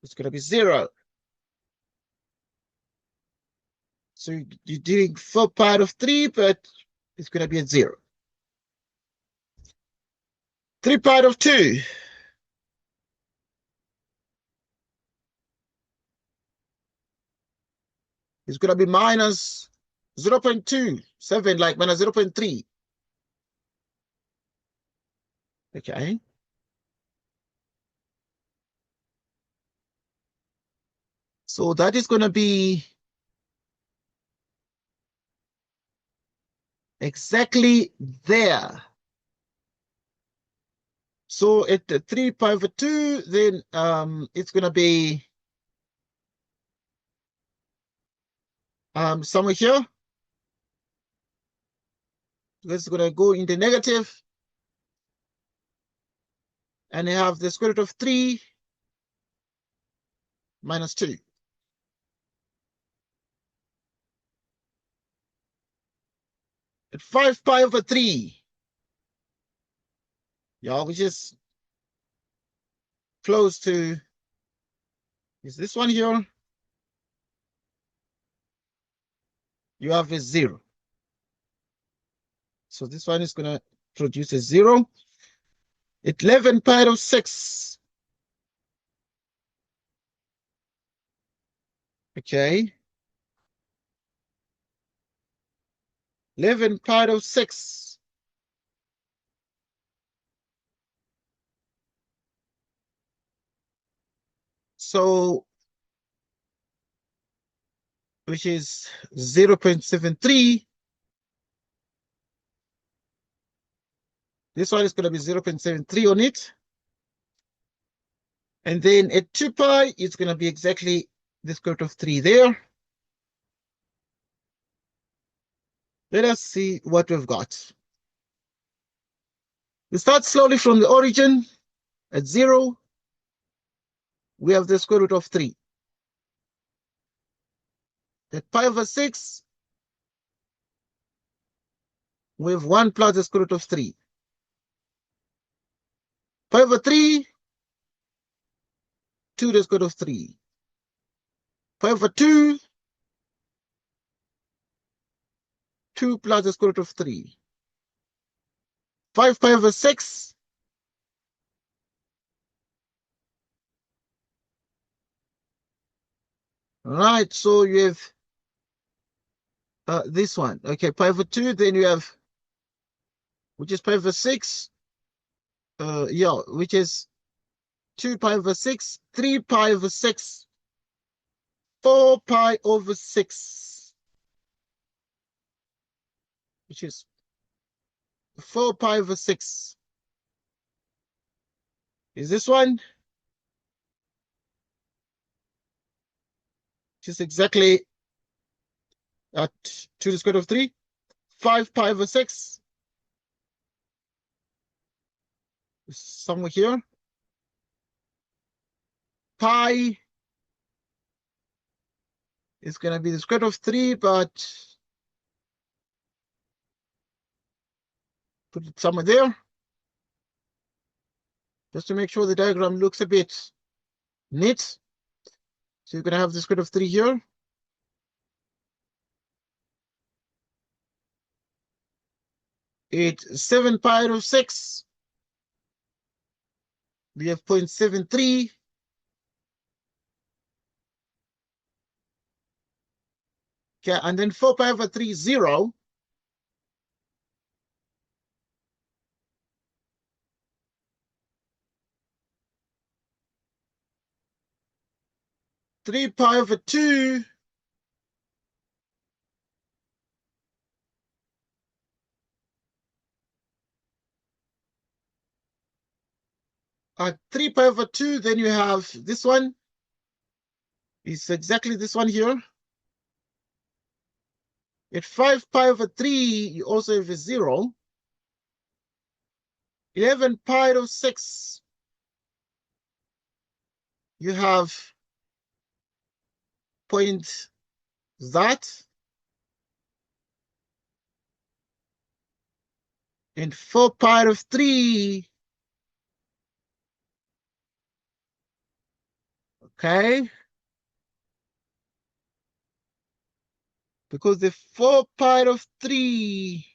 it's going to be 0. So you're doing 4 pi out of 3, but it's going to be at 0. 3 pi out of 2. It's going to be minus 0.27, like minus 0.3. Okay. So that is going to be exactly there. So at 3 pi over 2, then it's going to be somewhere here. It's going to go in the negative. And you have the square root of 3 minus 2. At 5 pi over 3, yeah, which is close to, is this one here? You have a 0. So this one is going to produce a 0. At 11 pi out of 6. Okay. 11 pi out of 6. So which is 0.73. This one is going to be 0.73 on it. And then at 2 pi, it's going to be exactly the square root of 3 there. Let us see what we've got. We start slowly from the origin. At 0, we have the square root of 3. At pi over 6, we have 1 plus the square root of 3. Pi over 3, 2 the square root of 3. Pi over 2, 2 plus the square root of 3. 5 pi over 6. Right, so you have this one. Okay, pi over 2, then you have, which is pi over 6. Yeah, which is 2 pi over 6, 3 pi over 6, 4 pi over 6, which is 4 pi over 6. Is this one? Which is exactly at 2 to the square root of 3. 5 pi over 6. Somewhere here. Pi is going to be the square root of 3, but put it somewhere there. Just to make sure the diagram looks a bit neat. So you're going to have the square root of 3 here. It's 7 pi out of 6. We have 0.73. Okay, and then 4 pi over 3 is 0. Three pi over 2 3 pi over 2, then you have this one. It's exactly this one here. At 5 pi over 3, you also have a 0. 11 pi over 6, you have point that. And 4 pi of 3, okay? Because the 4 pi of 3,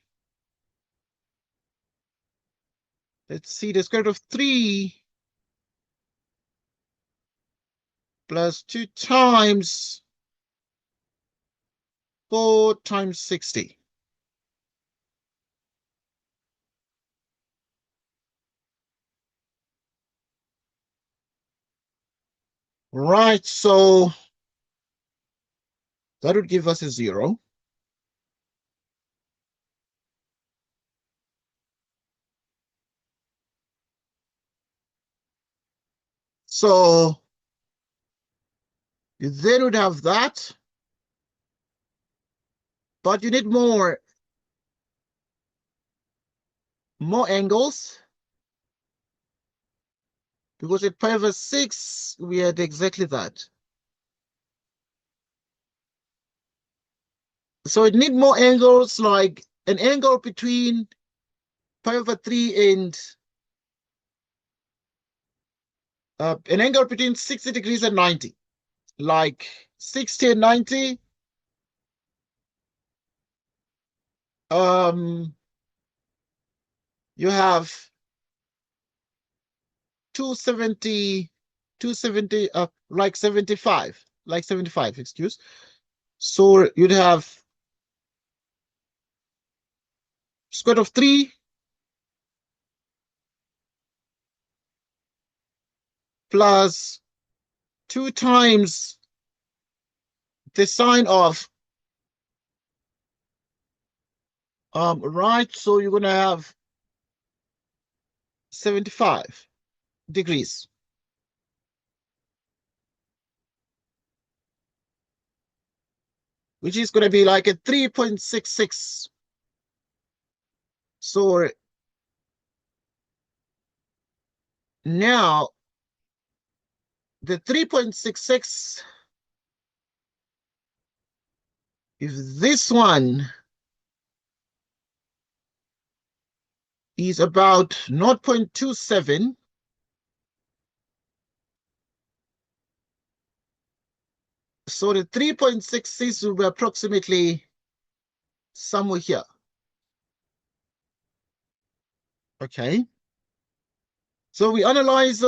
let's see, the square root of 3 plus 2 times 4 times 60. Right, so that would give us a 0. So you then would have that, but you need more angles, because at pi over 6, we had exactly that. So it need more angles, like an angle between pi over 3 and an angle between 60 degrees and 90, like 60 and 90. You have 270, like 75, excuse. So you'd have square root of 3 plus 2 times the sine of, right, so you're going to have 75 degrees. Which is going to be like a 3.66. So now the 3.66, if this one is about 0.27, so the 3.66 will be approximately somewhere here. Okay. So we analyze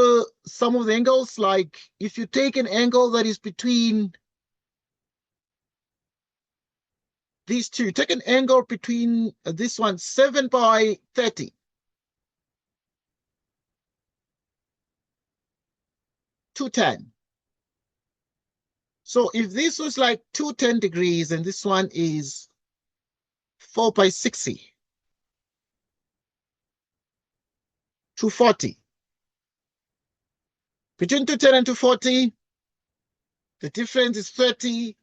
some of the angles, like if you take an angle that is between these two, take an angle between this one, 7 by 30. (210). So if this was like 210 degrees and this one is 4 by 60, 240. Between 210 and 240, the difference is 30.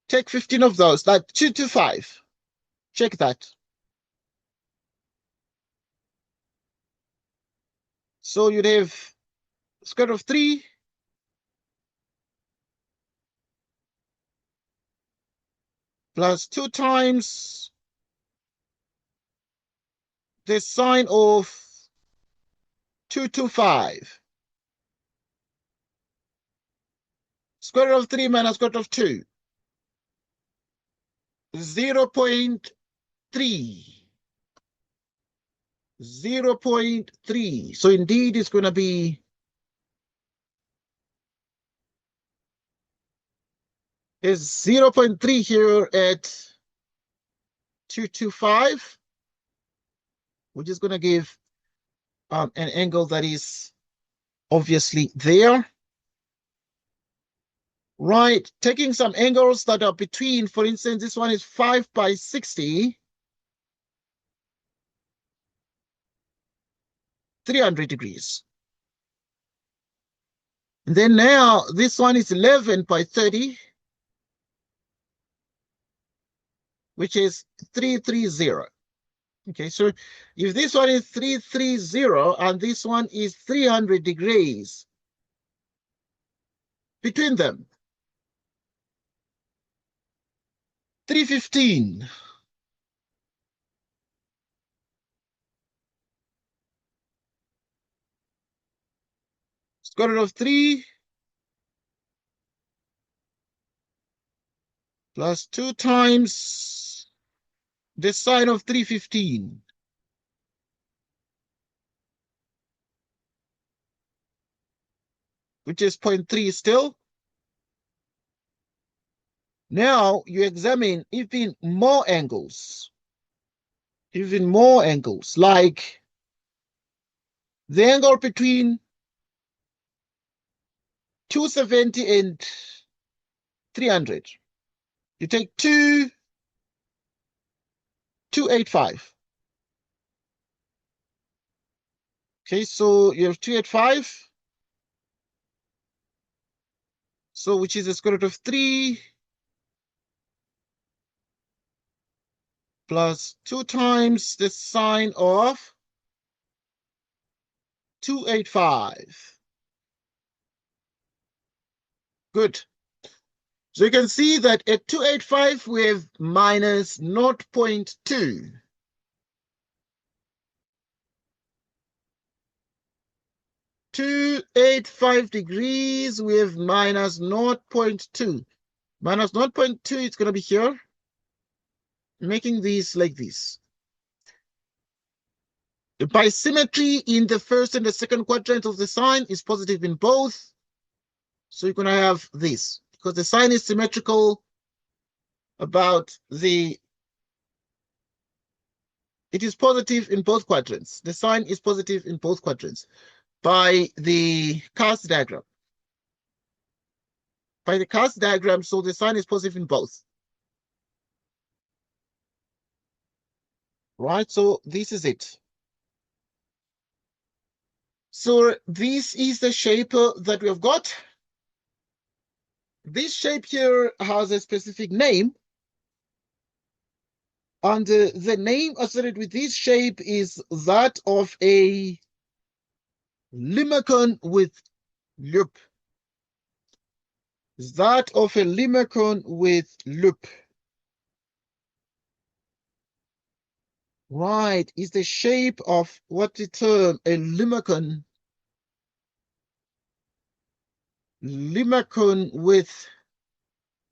Take 15 of those, like 225. Check that. So you'd have square root of 3 plus 2 times the sine of 225. Square root of 3 minus square root of 2. 0.3. 0.3. So indeed it's going to be is 0.3 here at 225, which is going to give an angle that is obviously there. Right, taking some angles that are between, for instance, this one is 5 by 60, 300 degrees. And then now this one is 11 by 30, which is 330. Okay, so if this one is 330 and this one is 300 degrees between them, 315. Square root of 3 plus 2 times the sine of 315. Which is 0.3 still. Now you examine even more angles. Like the angle between 270 and 300. You take 285. Okay, so you have 285. So which is the square root of 3 plus 2 times the sine of 285. Good. So you can see that at 285 we have minus 0.2. (285 degrees), we have minus 0.2. Minus 0.2, it's going to be here, making these like this. By symmetry in the first and the second quadrant of the sine is positive in both. So you're going to have this, because the sine is symmetrical about it is positive in both quadrants. The sine is positive in both quadrants by the cast diagram. by the cast diagram, so the sign is positive in both. Right, so this is it. So this is the shape that we have got. This shape here has a specific name. And the name associated with this shape is that of a Limacon with loop. Is that of a Limacon with loop. Right, is the shape of what we term a Limacon. Limacon with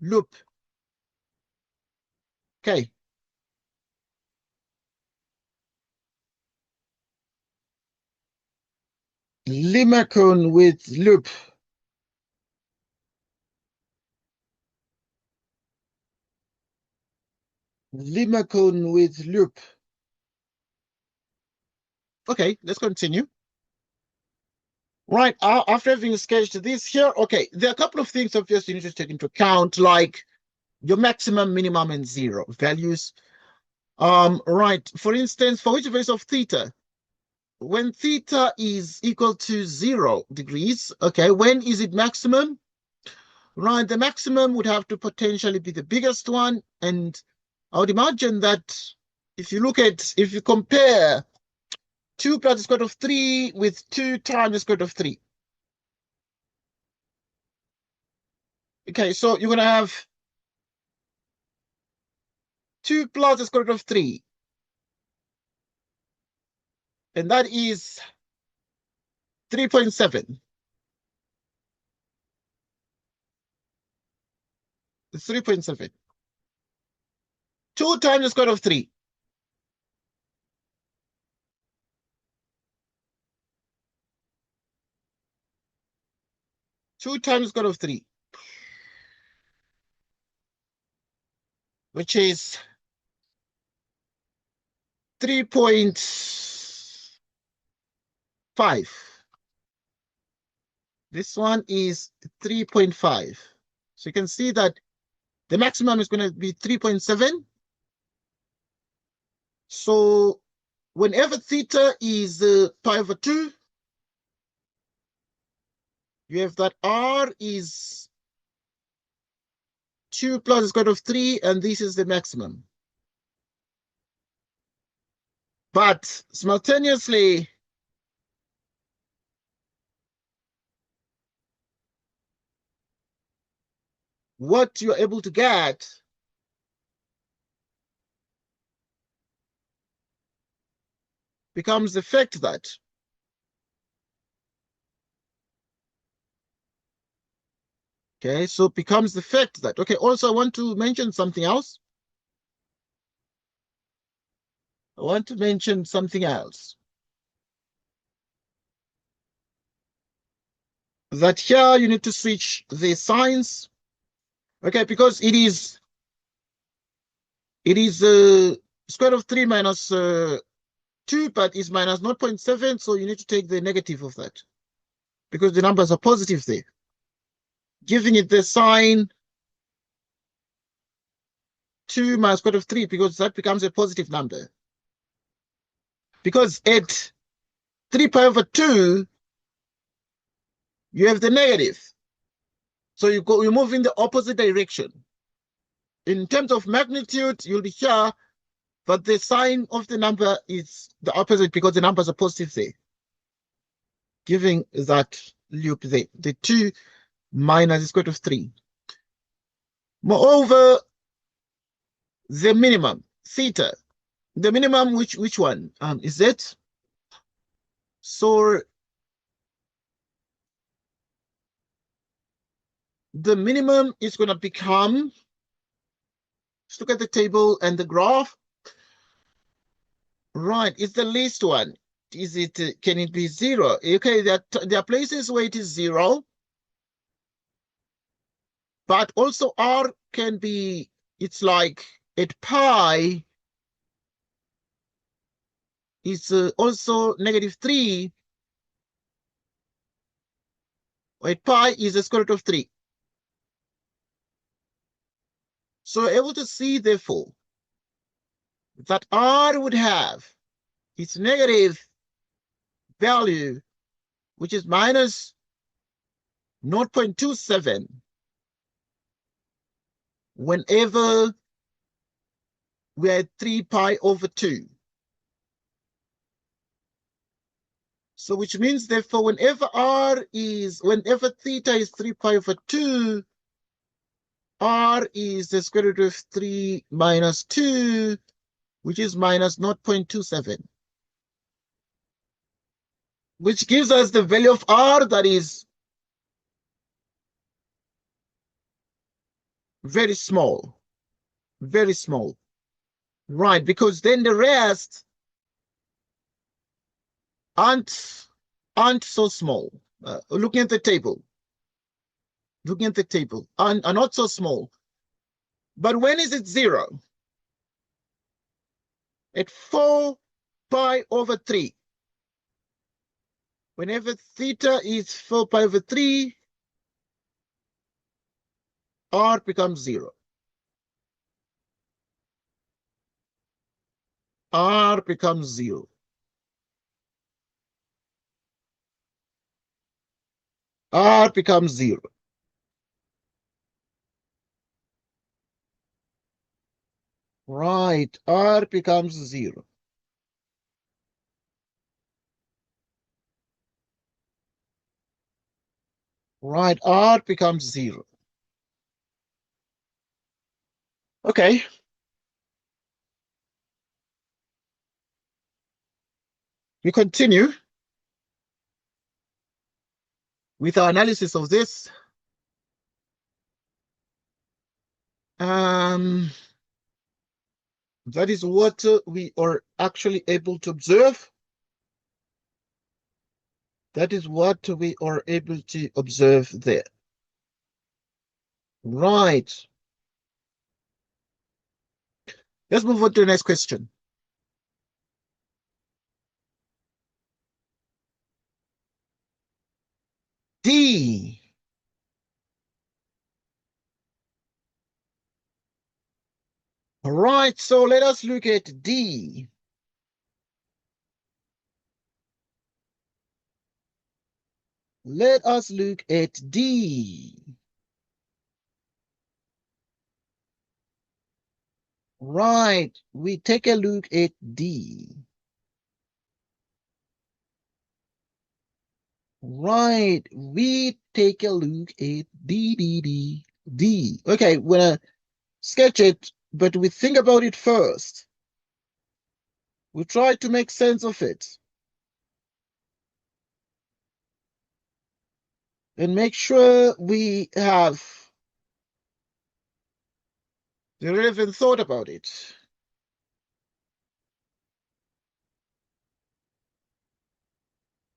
loop. Okay. Limacon with loop. Limacon with loop. Okay, let's continue. Right, after having sketched this here, okay, there are a couple of things obviously you need to take into account, like your maximum, minimum, and zero values. Right, for instance, for which values of theta? When theta is equal to 0 degrees, okay, when is it maximum? Right, the maximum would have to potentially be the biggest one, and I would imagine that if you compare 2 plus the square root of 3 with 2 times the square root of 3. Okay, so you're going to have 2 plus the square root of 3. And that is 3.7. It's 3.7. 2 times the square root of 3. 2 times the square root of 3. Which is 3.5. This one is 3.5. So you can see that the maximum is going to be 3.7. So whenever theta is pi over 2, you have that r is 2 plus the square root of 3, and this is the maximum. But simultaneously, what you're able to get becomes the fact that okay, so it becomes the fact that okay, also I want to mention something else. I want to mention something else. That here you need to switch the signs. Okay, because it is square root of 3 minus 2, but is minus 0.7, so you need to take the negative of that because the numbers are positive there, giving it the sign 2 minus square root of 3 because that becomes a positive number. Because at 3 pi over 2, you have the negative. So you move in the opposite direction. In terms of magnitude, you'll be here, but the sign of the number is the opposite because the numbers are positive there, giving that loop there, the 2 minus the square root of 3. Moreover, the minimum, theta, the minimum, which one is it? So the minimum is going to become, let's look at the table and the graph. Right, it's the least one. Is it, can it be 0? Okay, there are places where it is 0, but also r can be, it's like at pi, it's also -3, or at pi is the square root of 3. So we're able to see, therefore, that R would have its negative value, which is minus 0.27 whenever we're at 3 pi over 2. So which means, therefore, whenever theta is 3 pi over 2, R is the square root of 3 minus 2, which is minus 0.27. Which gives us the value of R that is very small. Very small. Right, because then the rest aren't so small. Looking at the table. Are not so small. But when is it 0? At 4 pi over 3. Whenever theta is 4 pi over 3, R becomes 0. R becomes 0. R becomes 0. Right, R becomes 0. Right, R becomes 0. Okay. We continue with our analysis of this. That is what we are actually able to observe. That is what we are able to observe there. Right. Let's move on to the next question. D. All right, so let us look at D. Let us look at D. Right, we take a look at D. Right, we take a look at D. Okay, we're gonna sketch it, but we think about it first. We try to make sense of it. And make sure we have the relevant thought about it.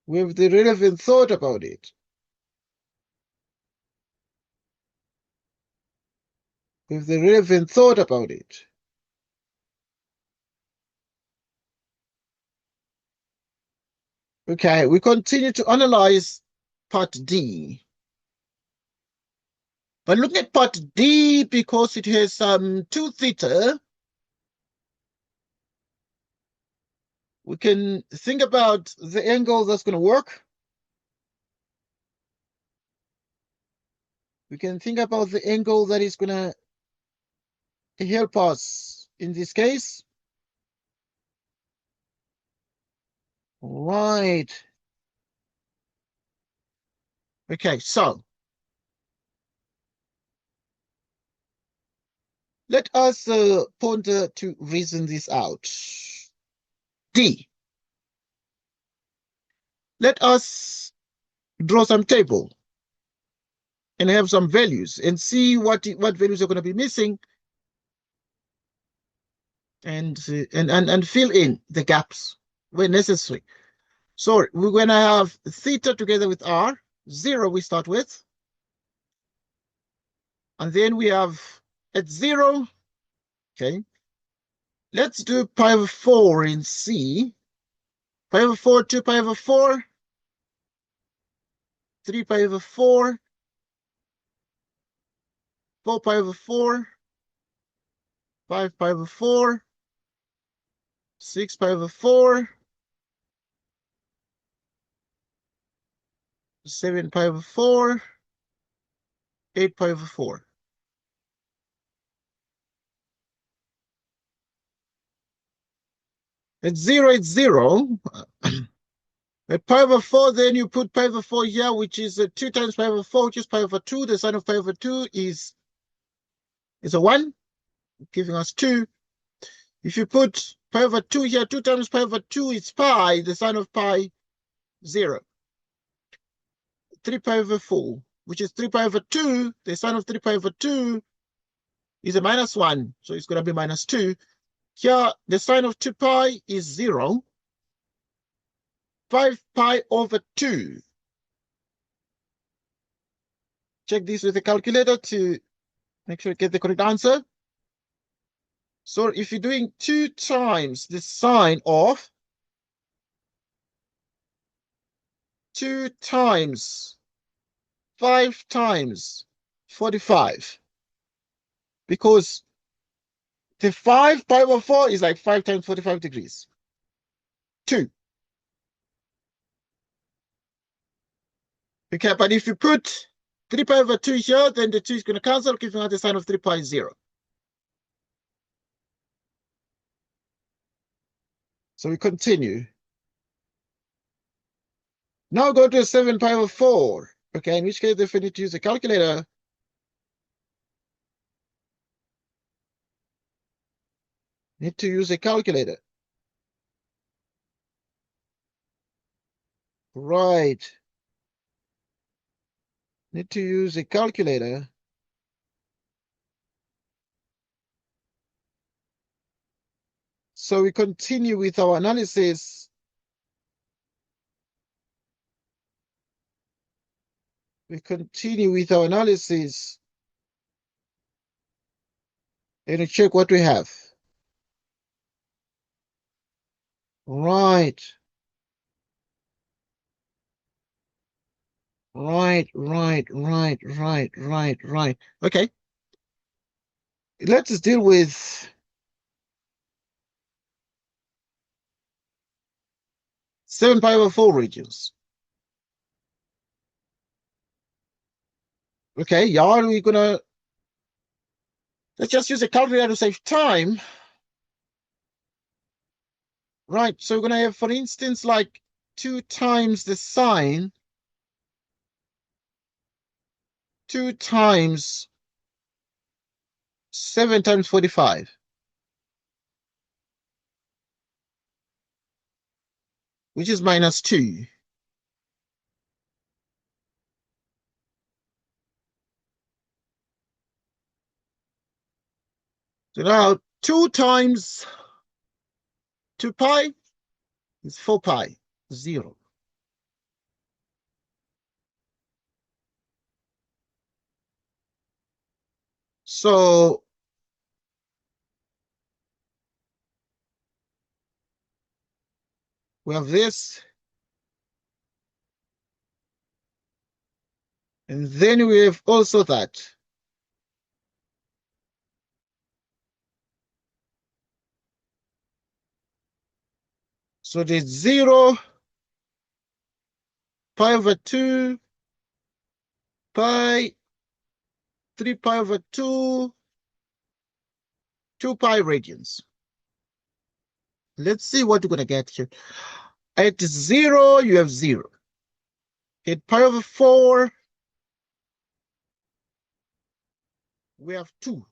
With the relevant thought about it. With the relevant thought about it. Okay, we continue to analyze part D. But looking at part D, because it has 2 theta, we can think about the angle that's going to work. We can think about the angle that is going to help us in this case. Right. Okay, so let us ponder to reason this out. D. Let us draw some table and have some values and see what values are going to be missing and fill in the gaps where necessary. So we're going to have theta together with R, 0 we start with. And then we have at 0, okay, let's do pi over 4 in C. Pi over 4, 2 pi over 4, 3 pi over 4, 4 pi over 4, 5 pi over 4, 6 pi over 4, 7 pi over 4, 8 pi over 4. At 0, it's 0. At pi over 4, then you put pi over 4 here, which is 2 times pi over 4, which is pi over 2. The sign of pi over 2 is a 1, giving us 2. If you put pi over 2 here, 2 times pi over 2 is pi. The sign of pi, 0. 3 pi over 4, which is 3 pi over 2. The sign of 3 pi over 2 is a minus 1, so it's going to be minus 2. Here, the sign of 2 pi is 0. 5 pi over 2. Check this with the calculator to make sure you get the correct answer. So if you're doing 2 times the sine of 2 times 5 times 45, because the 5 pi over 4 is like 5 times 45 degrees. 2. Okay, but if you put 3 pi over 2 here, then the 2 is going to cancel, giving us the sign of 3 pi 0. So we continue. Now go to 7 pi over 4. Okay, in which case if we need to use a calculator, need to use a calculator. Right. Need to use a calculator. So we continue with our analysis. And check what we have. Right. Right. Okay. Let's deal with 7 pi over 4 regions. Okay, yeah, we're gonna, let's just use a calculator to save time. Right, so we're gonna have, for instance, like 2 times the sine, 2 times 7 times 45. Which is minus 2. So now 2 times 2 pi is 4 pi, 0. So we have this. And then we have also that. So there's 0, pi over 2, pi, 3 pi over 2, 2 pi radians. Let's see what we're going to get here. At 0, you have 0. At pi over 4, we have 2.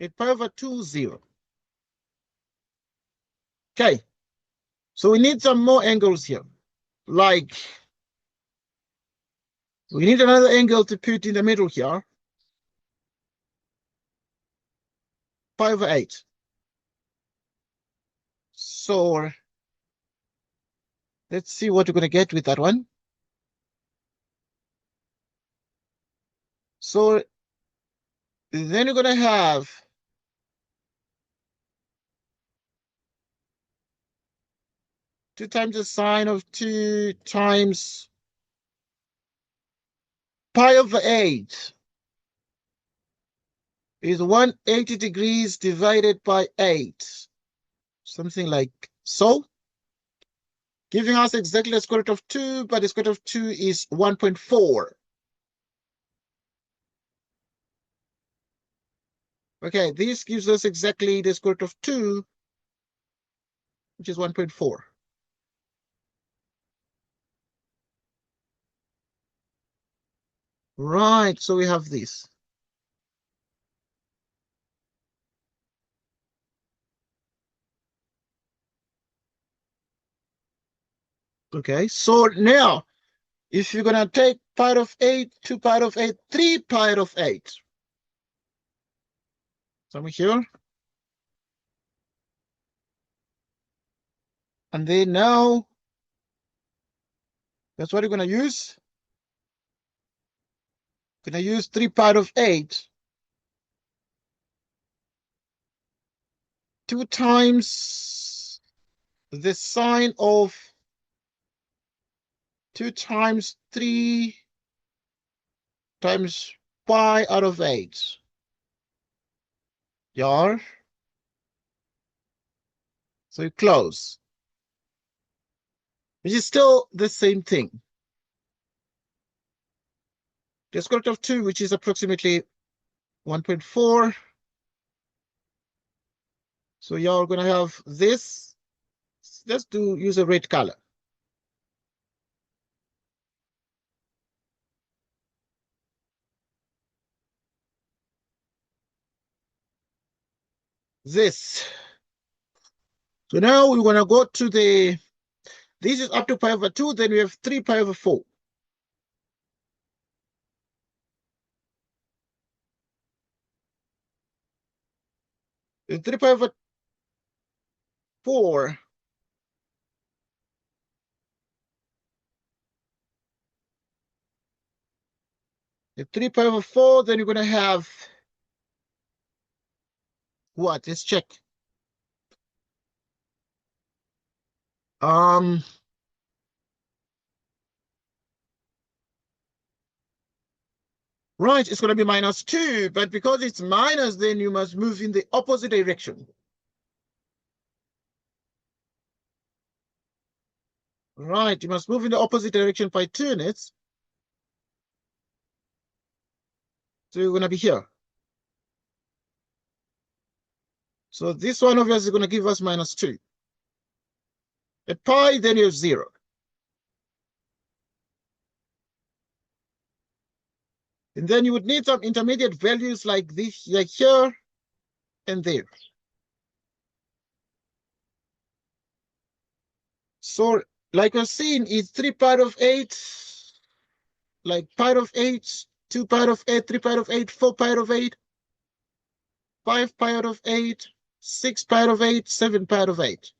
At pi over 2, 0. Okay. So we need some more angles here. Like, we need another angle to put in the middle here. Pi over 8. So let's see what we're going to get with that one. So then you're going to have 2 times the sine of 2 times pi over 8. is 180 degrees divided by 8. Something like so. Giving us exactly the square root of 2, but the square root of 2 is 1.4. Okay, this gives us exactly the square root of 2, which is 1.4. Right, so we have this. Okay, so now, if you're going to take pi of 8, 2 pi of 8, 3 pi of 8. Somewhere here. And then now, that's what you're going to use. Going to use 3 pi of 8. 2 times the sine of 2 times 3 times pi out of 8. Yeah. So you close. Which is still the same thing. The square root of 2, which is approximately 1.4. So you're going to have this. Let's use a red color. This. So now we want to go to the, this is up to pi over 2, then we have 3 pi over 4. The 3 pi over 4 the 3 pi over 4, then you're going to have what? Let's check. Right, it's going to be -2, but because it's minus, then you must move in the opposite direction. Right, you must move in the opposite direction by 2 units. So you're going to be here. So this one of us is going to give us -2. At pi, then you have 0. And then you would need some intermediate values like this, like here and there. So like we're seeing, it's 3 pi of 8, like pi of 8, 2 pi of 8, 3 pi of 8, 4 pi of 8, 5 pi of 8, 6 pi of 8, 7 pi of 8.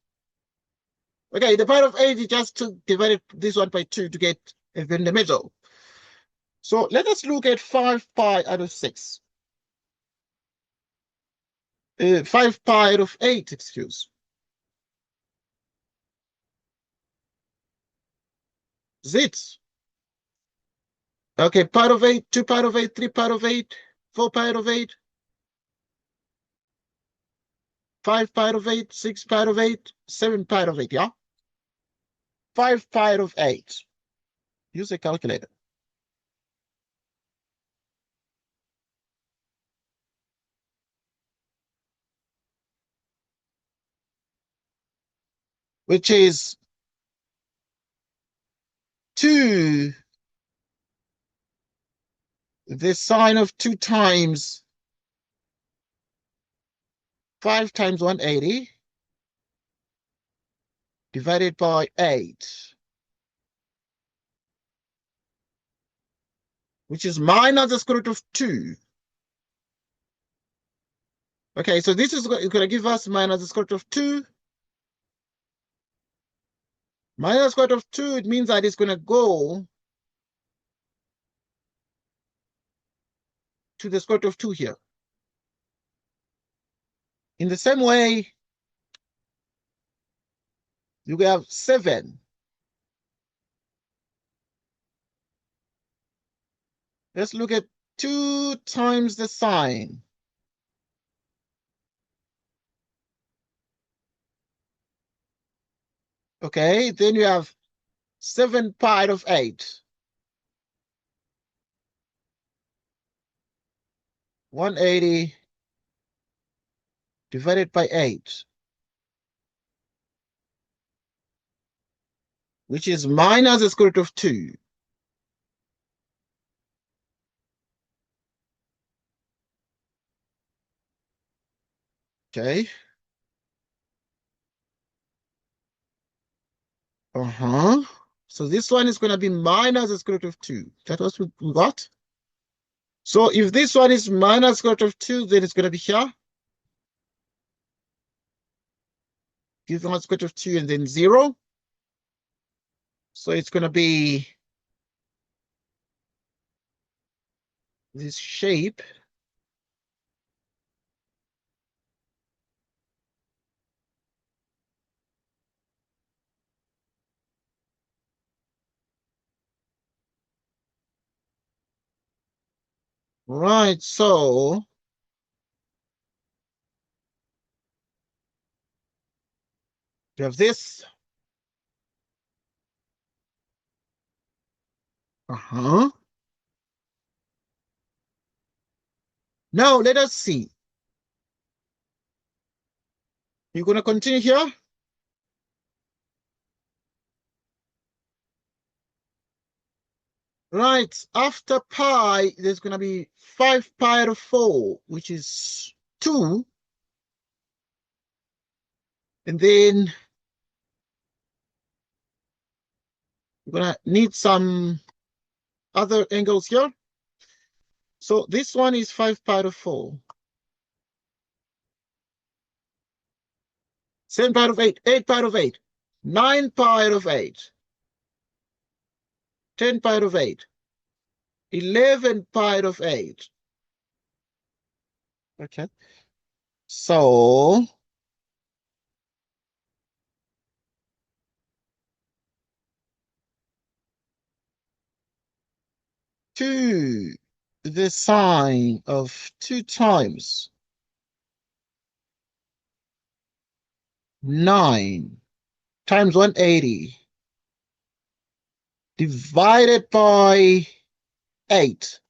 Okay, the pi of 8 is just to divide this one by 2 to get in the middle. So let us look at 5 pi out of 6. 5 pi out of 8, excuse. Zits. Okay, pi of 8, 2 pi of 8, 3 pi of 8, 4 pi of 8, 5 pi of 8, 6 pi of 8, 7 pi of 8, yeah? 5 pi of 8. Use a calculator. Which is 2, the sine of 2 times 5 times 180 divided by 8, which is minus the square root of 2. Okay, so this is going to give us minus the square root of 2. Minus the square root of 2, it means that it's going to go to the square root of 2 here. In the same way, you have 7. Let's look at 2 times the sine. Okay, then you have 7 pi out of 8. 180 divided by 8, which is minus the square root of 2. Okay. So this one is going to be minus the square root of 2. That was what we got. So if this one is minus square root of 2, then it's going to be here. Give one square root of 2 and then 0. So it's going to be this shape. Right, so you have this. Now let us see. You're going to continue here. Right, after pi, there's going to be 5 pi out of 4, which is 2. And then we're going to need some other angles here. So this one is 5 pi out of 4. 7 pi out of 8, 8 pi out of 8, 9 pi out of 8, 10 pi out of 8, 11 pi out of 8. Okay. So to the sine of 2 times 9 times 180 divided by 8.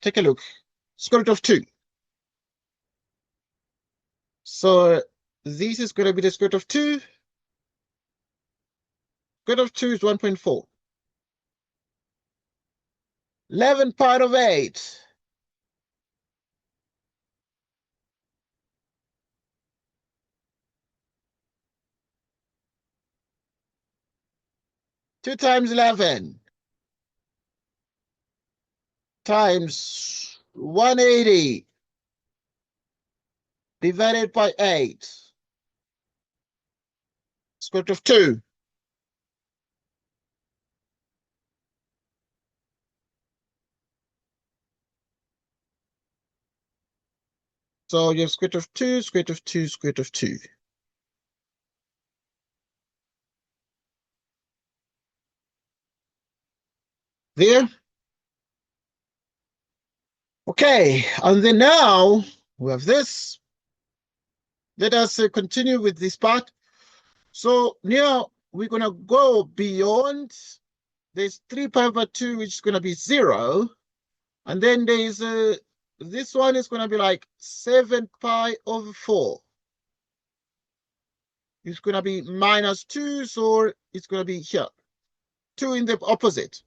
Take a look. Square root of 2. So this is going to be the square root of 2. Square root of 2 is 1.4. 11 pi out of 8. Two times 11 times 180 divided by 8. Square root of 2. So you have square root of 2, square root of 2, square root of 2. There. Okay, and then now we have this. Let us continue with this part. So now we're going to go beyond. There's 3 pi over 2, which is going to be 0. And then there's this one is going to be like 7 pi over 4. It's going to be minus 2, so it's going to be here. 2 in the opposite.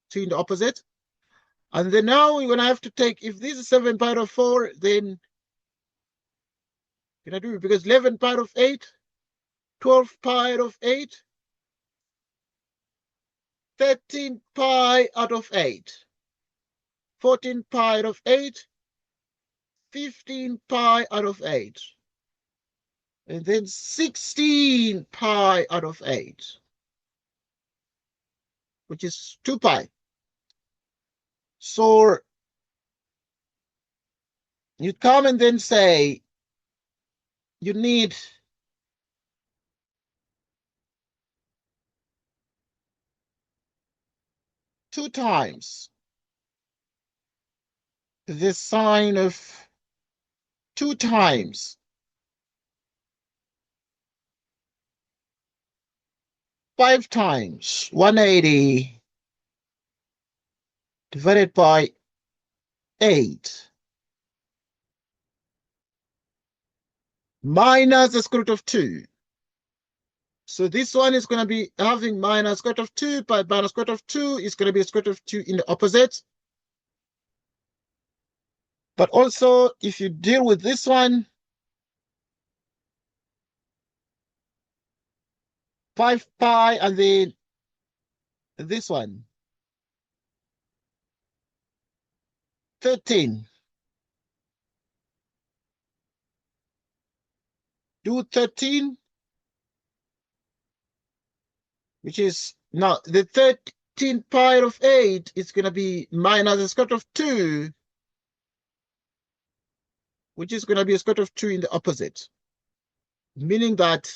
2 in the opposite. And then now we're going to have to take, if this is 7 pi out of 4, then can I do it? Because 11 pi out of 8, 12 pi out of 8, 13 pi out of 8, 14 pi out of 8, 15 pi out of 8, and then 16 pi out of 8, which is 2 pi. So you come and then say you need two times the sine of 2 times 5 times 180 divided by 8 minus the square root of 2. So this one is going to be having minus square root of 2, but minus square root of 2 is going to be square root of 2 in the opposite. But also, if you deal with this one, 5 pi, and then this one, 13. Do 13, which is now the 13 pi of 8 is going to be minus the square root of 2, which is going to be a square root of 2 in the opposite, meaning that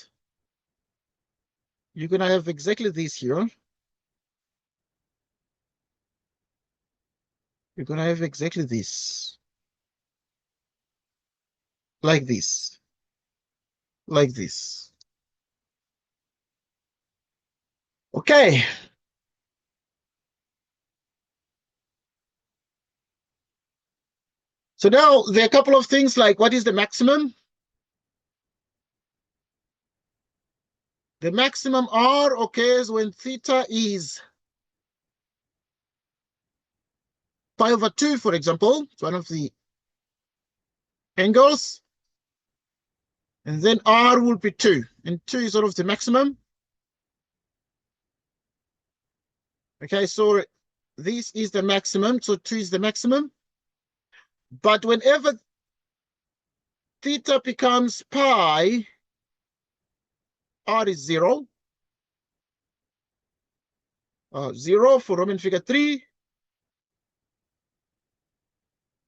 you're going to have exactly this here. You're going to have exactly this, like this, like this. Okay. So now there are a couple of things like what is the maximum? The maximum R occurs when theta is pi over 2, for example. It's one of the angles. And then R will be 2. And 2 is sort of the maximum. Okay, so this is the maximum. So 2 is the maximum. But whenever theta becomes pi, R is 0. 0 for Roman figure 3.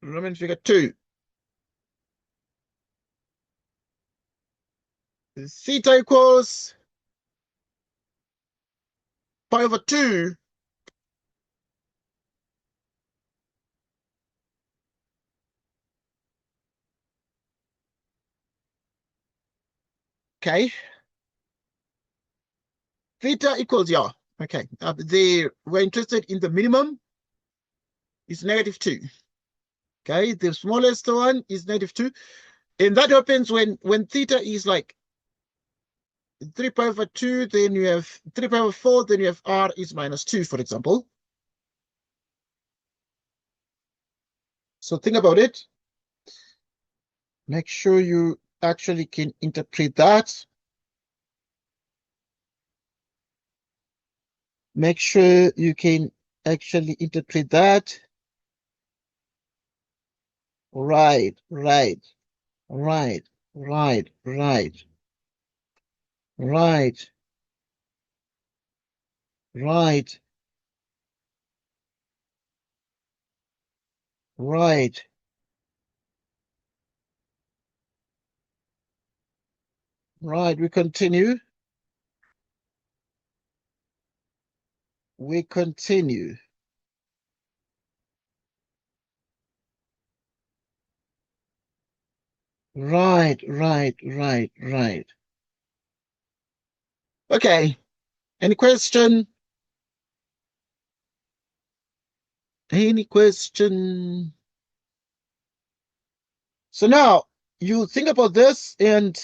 Roman figure 2. Theta equals pi over 2. Okay. Theta equals, yeah. Okay. We're interested in the minimum. Is negative 2. Okay. The smallest one is negative 2. And that happens when theta is like 3 pi over 2, then you have 3 pi over 4, then you have R is minus 2, for example. So think about it. Make sure you actually can interpret that. Make sure you can actually interpret that. Right, right, right, right, right, right, right, right. Right, we continue. We continue. Right, right, right, right. Okay. Any question? Any question? So now you think about this and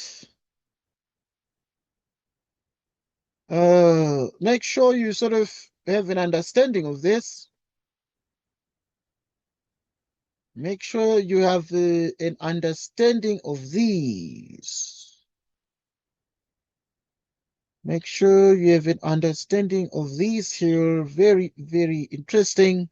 make sure you sort of have an understanding of this. Make sure you have an understanding of these. Make sure you have an understanding of these here. Very, very interesting.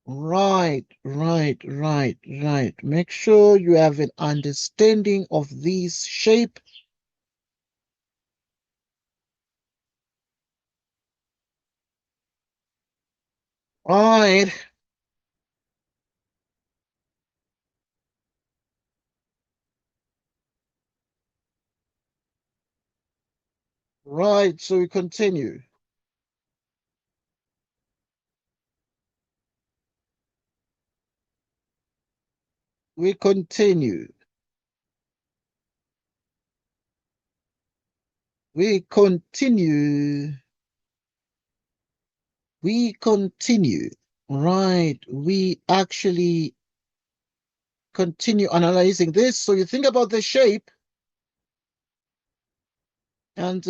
Right, right, right, right. Make sure you have an understanding of this shape. Right. Right, so we continue. We continue. We continue. We continue. Right. We actually continue analyzing this. So you think about the shape and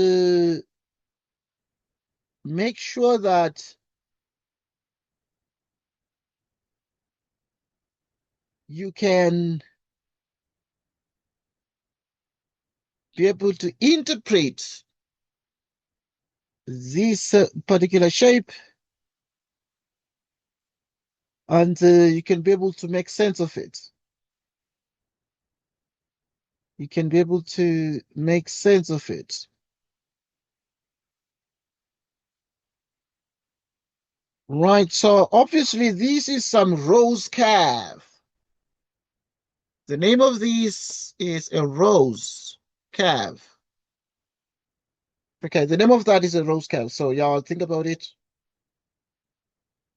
make sure that you can be able to interpret this particular shape, and you can be able to make sense of it. You can be able to make sense of it. Right, so obviously this is some rose curve. The name of this is a rose curve. Okay, the name of that is a rose curve. So y'all think about it.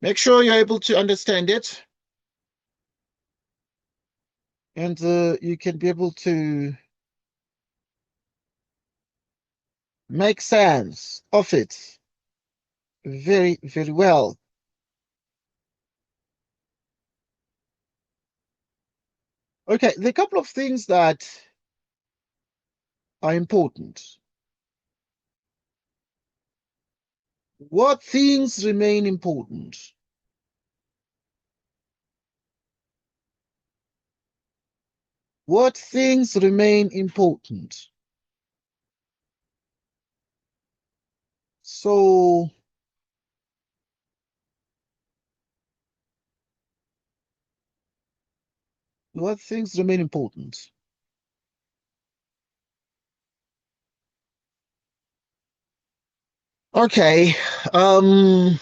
Make sure you're able to understand it. And you can be able to make sense of it very, very well. Okay, there are a couple of things that are important. What things remain important? What things remain important? So, what things remain important? Okay, let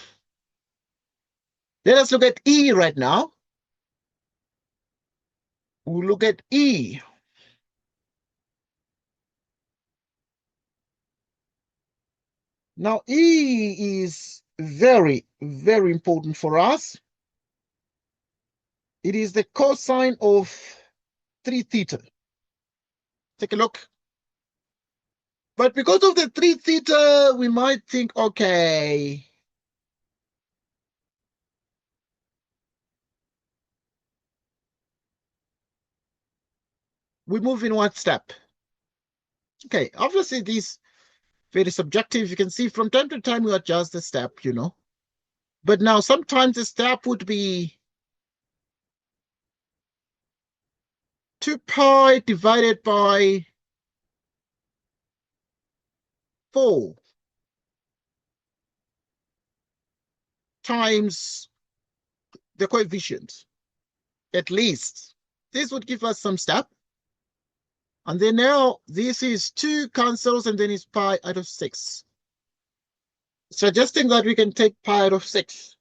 us look at E right now. We'll look at E. Now, E is very, very important for us. It is the cosine of 3 theta. Take a look. But because of the 3 theta, we might think, okay, we move in one step. Okay, obviously this very subjective. You can see from time to time we adjust the step, you know. But now sometimes the step would be 2 pi divided by 4 times the coefficient, at least. This would give us some step. And then now this is 2 cancels and then it's pi out of 6. Suggesting that we can take pi out of 6.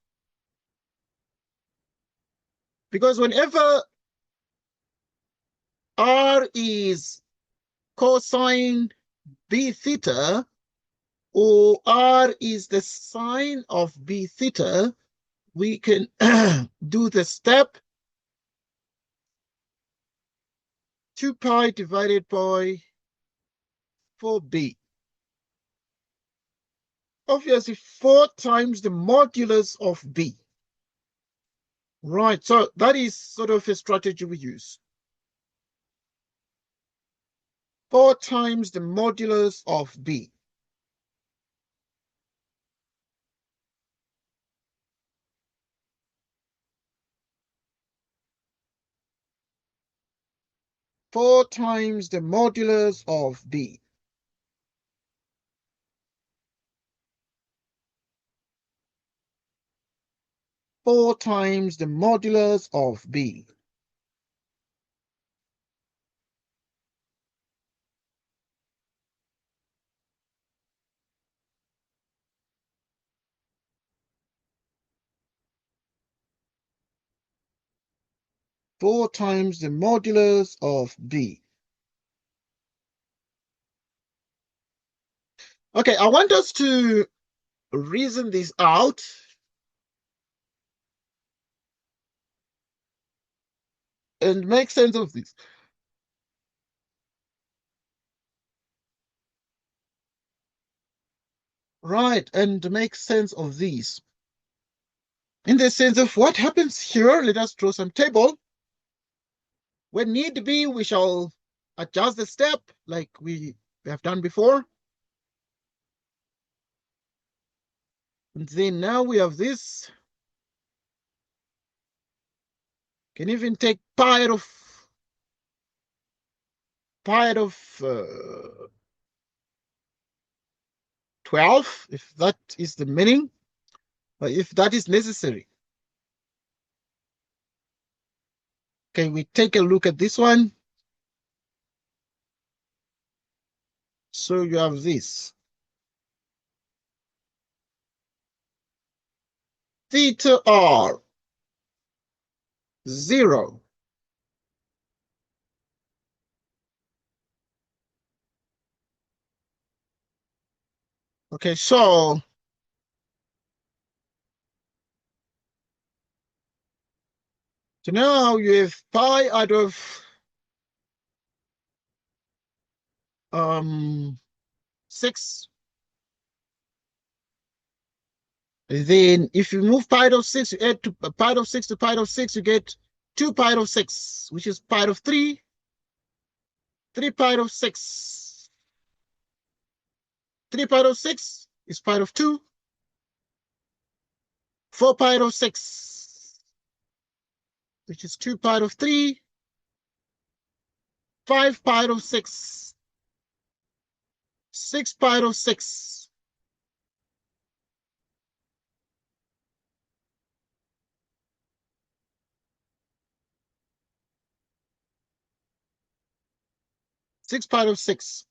Because whenever r is cosine b theta, or r is the sine of b theta, we can do the step 2 pi divided by 4b. Obviously, 4 times the modulus of b. Right, so that is sort of a strategy we use. 4 times the modulus of b. Four times the modulus of b. Four times the modulus of b. Four times the modulus of b. Okay, I want us to reason this out. And make sense of this. right, and make sense of these. In the sense of what happens here, let us draw some table. When need be, we shall adjust the step like we have done before. And then now we have this. Can even take pi of 12, if that is the meaning, or if that is necessary. Okay, we take a look at this one. So you have this. Theta r 0. Okay, so now you have pi out of 6. Then if you move pi out of 6, you add to pi out of 6 to pi out of 6, you get 2 pi out of 6, which is pi out of 3, 3 pi out of 6. 3 pi out of 6 is pi out of 2, 4 pi out of 6, which is 2 pi out of 3, 5 pi out of 6, 6 pi out of 6. Six pi out of 6,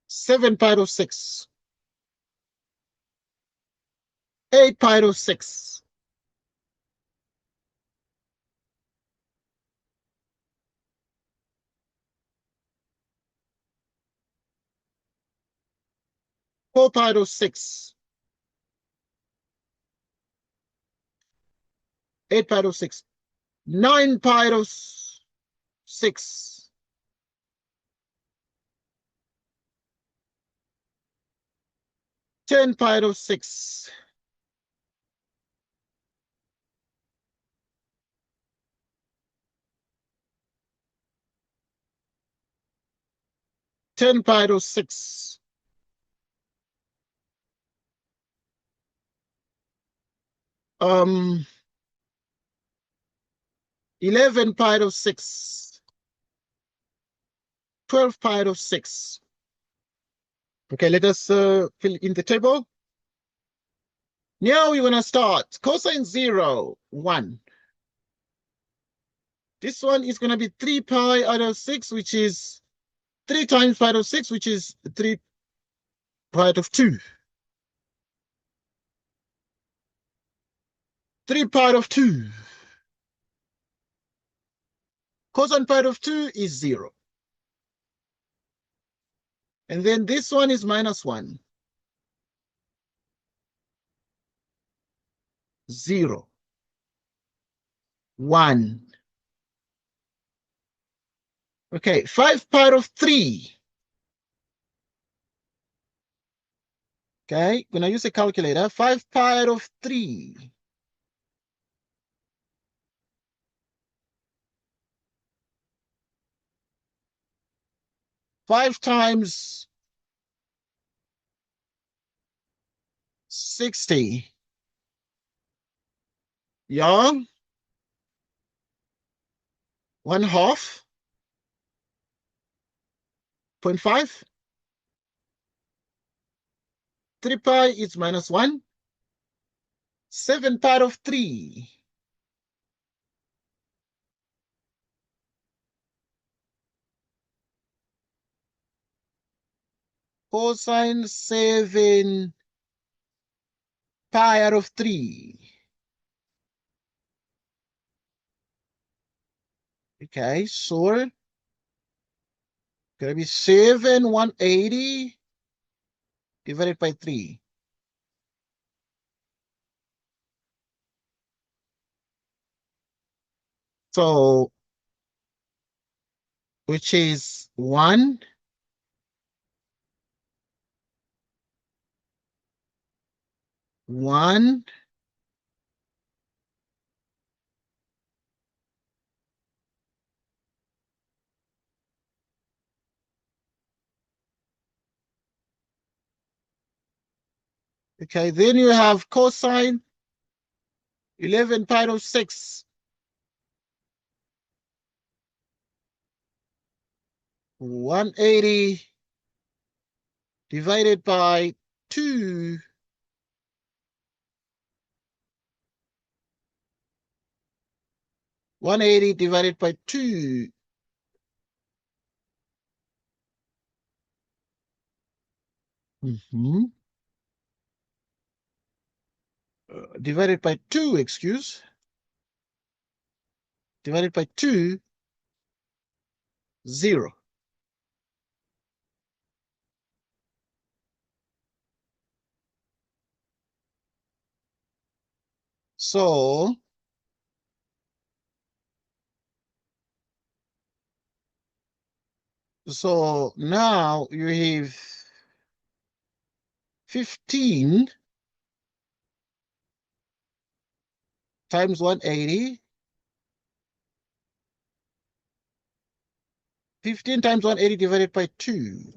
7 pi out of 6, 8 pi out of 6, 4 pi out of 6, 8 pi out of 6, 9 pi out of 6, 10 pi out of 6, 10 pi out of 6, 11 pi out of 6, 12 pi out of 6. Okay, let us fill in the table. Now we're going to start. Cosine 0, 1. This one is going to be 3 pi out of 6, which is 3 times pi out of 6, which is 3 pi out of 2. 3 pi out of 2. Cosine pi out of 2 is 0. And then this one is minus 1. 0. 1. Okay, 5 pi out of 3. Okay, going to use a calculator. 5 pi out of 3. 5 times 60. Yeah. 1/2. 0.5. 3 pi is minus 1. 7 pi out of 3. Cosine 7 pi out of 3. Okay, so gonna be 7/180 divided by 3. So, which is 1 1. Okay, then you have cosine 11 pi over 6. 180 divided by 2. 180 divided by 2. Divided by 2, excuse. Divided by 2, 0. So now you have 15 times 180. 15 times 180 divided by 2.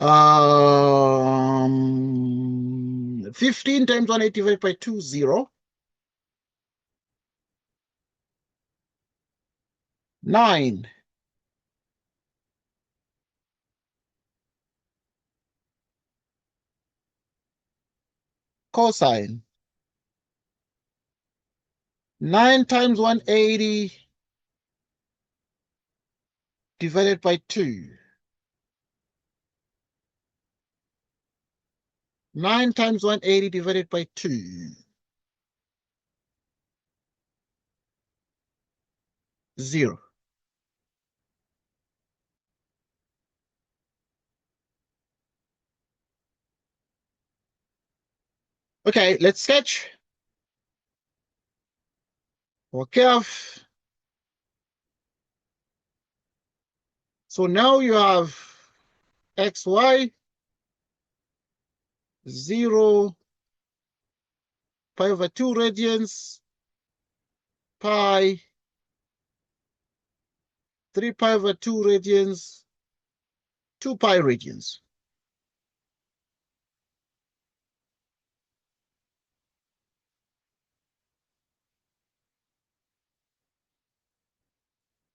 Um, 15 times 180 divided by 2, 0. 9. Cosine. 9 times 180 divided by 2. 9 times 180 divided by 2. 0. Okay, let's sketch. Okay. So now you have xy 0 pi over 2 radians, pi 3 pi over 2 radians, 2 pi radians.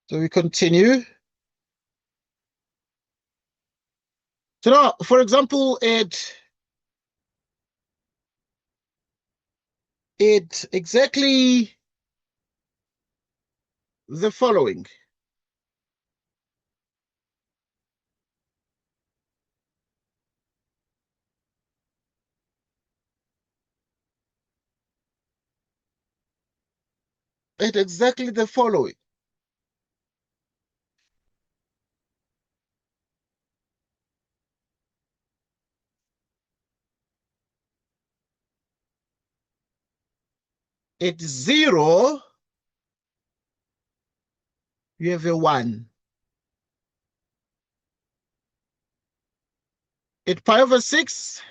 So we continue. So now, for example, it exactly the following. It exactly the following. At 0, you have a 1. At pi over 6,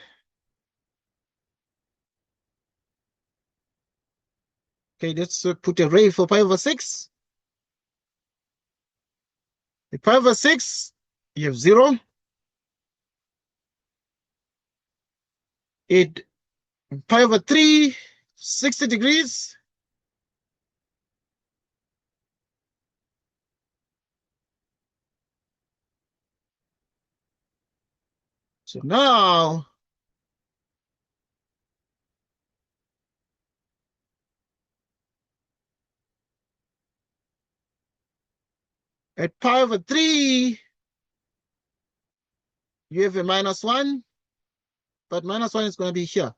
okay, let's put a ray for pi over 6. At pi over 6, you have 0. At pi over 3, 60 degrees. So now, at pi over 3, you have a -1, but -1 is going to be here,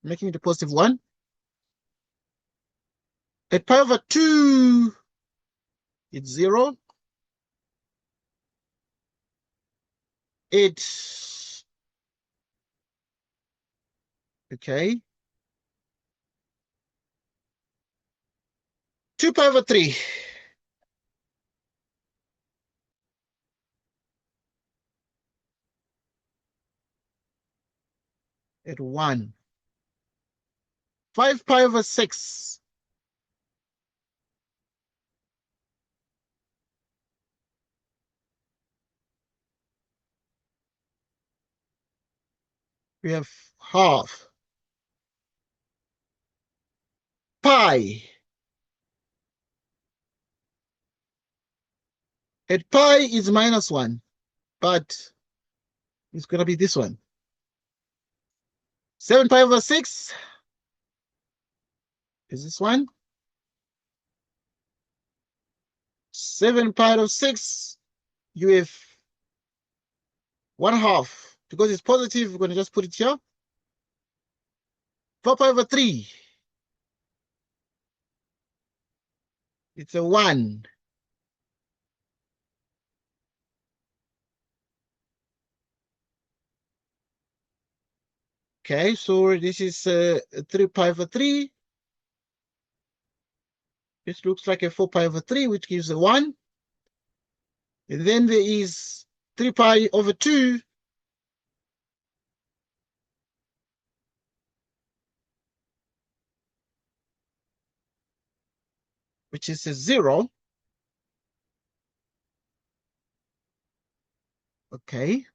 making it a positive 1. At pi over 2, it's 0. It's, okay, 2 pi over 3. . at 1. 5 pi over 6. We have half. Pi. At pi is -1, but it's going to be this one. 7 pi over 6 is this one. 7 pi over 6, you have 1/2. Because it's positive, we're going to just put it here. 4 pi over 3. It's a 1. Okay, so this is 3 pi over 3. This looks like a 4 pi over 3, which gives a 1. And then there is 3 pi over 2. Which is a 0. Okay.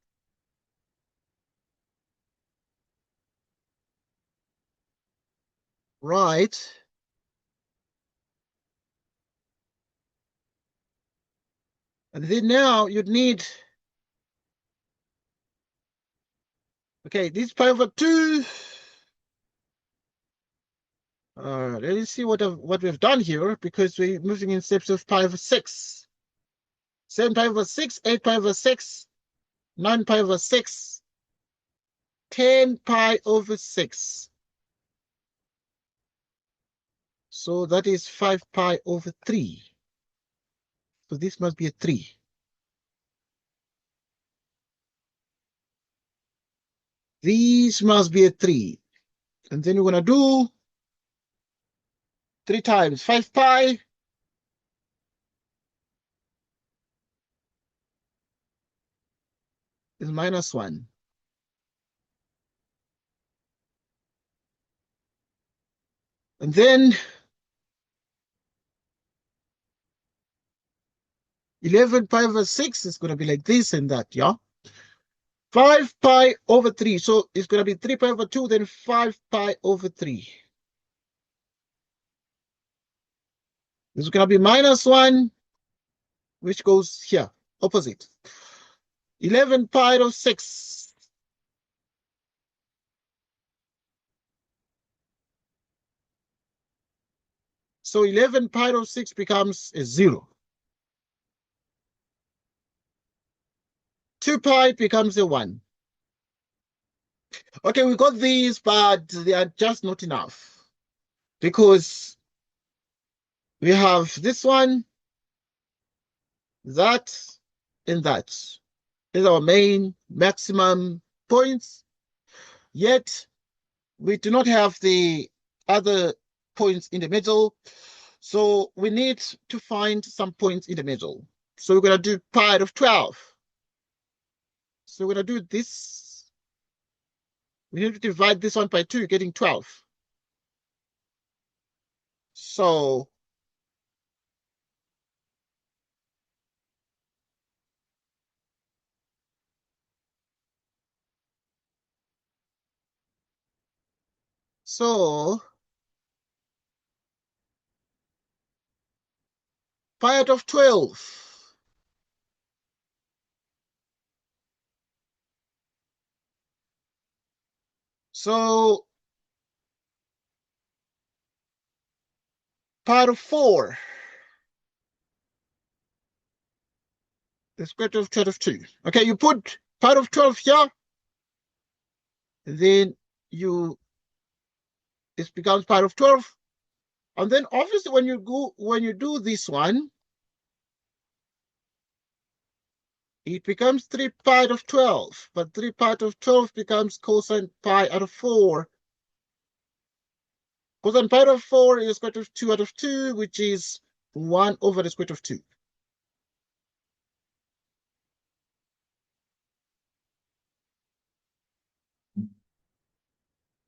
Right. And then now you'd need, okay, this pi over 2. Let's see what we've done here, because we're moving in steps of pi over 6. 7 pi over 6, 8 pi over 6, 9 pi over 6, 10 pi over 6. So that is 5 pi over 3. So this must be a 3. These must be a 3. And then we're going to do 3 times 5 pi. Is -1. And then 11 pi over 6 is going to be like this and that, yeah? 5 pi over 3. So it's going to be 3 pi over 2, then 5 pi over 3. This is going to be -1, which goes here, opposite. 11 pi over 6. So 11 pi over 6 becomes a 0. 2 pi becomes a 1. Okay, we got these, but they are just not enough. Because we have this one, that, and that. These are our main maximum points. Yet, we do not have the other points in the middle. So we need to find some points in the middle. So we're going to do pi out of 12. So we're going to do this. We need to divide this one by 2, getting 12. So pi out of 12. So pi out of 4. The square root of 12 of 2. Okay, you put pi out of 12 here. And then this becomes pi out of 12. And then obviously when you do this one, it becomes 3 pi out of 12. But 3 pi out of 12 becomes cosine pi out of 4. Cosine pi out of 4 is square root of 2 out of 2, which is 1 over the square root of 2.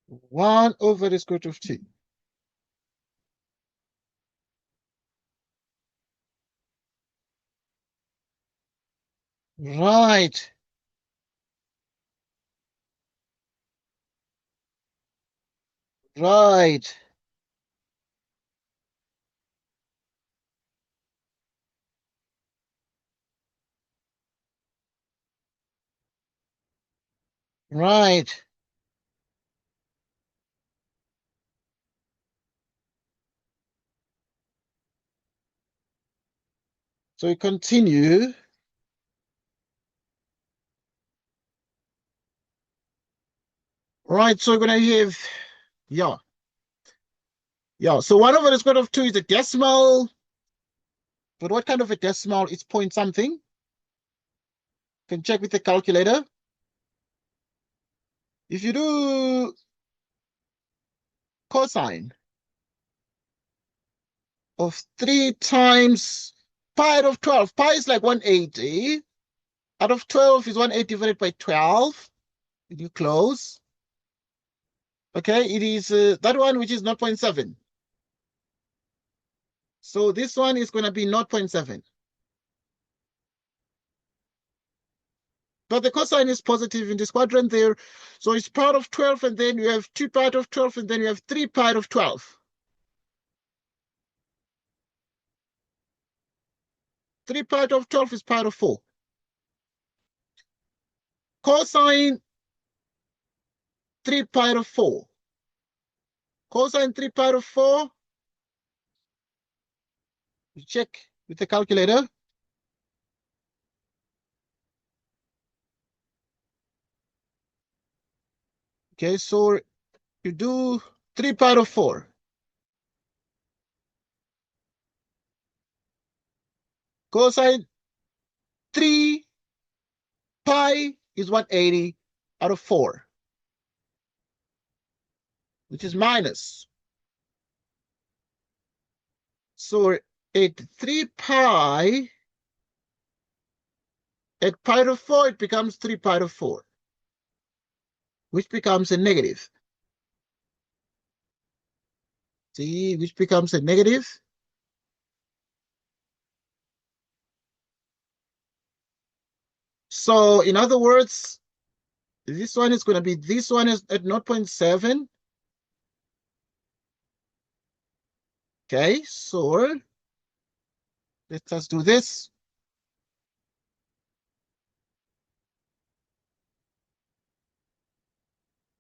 1 over the square root of t. Right. Right. Right. So we continue. Right, so we're going to have, yeah. Yeah, so 1 over the square root of 2 is a decimal. But what kind of a decimal? It's point something. You can check with the calculator. If you do cosine of 3 times pi out of 12, pi is like 180. Out of 12 is 180 divided by 12. You close. Okay, it is that one which is 0.7. So this one is going to be 0.7. But the cosine is positive in this quadrant there. So it's part of 12, and then you have 2 pi out of 12, and then you have 3 pi out of 12. 3 pi out of 12 is pi out of 4. Cosine 3 pi out of 4. Cosine 3 pi out of 4. You check with the calculator. Okay, so you do 3 pi out of 4. Cosine 3 pi is 180 out of 4, which is minus. So at 3 pi, at pi out of 4, it becomes 3 pi out of 4, which becomes a negative. See, which becomes a negative. So in other words, this one is going to be, this one is at 0.7. Okay, so let us do this.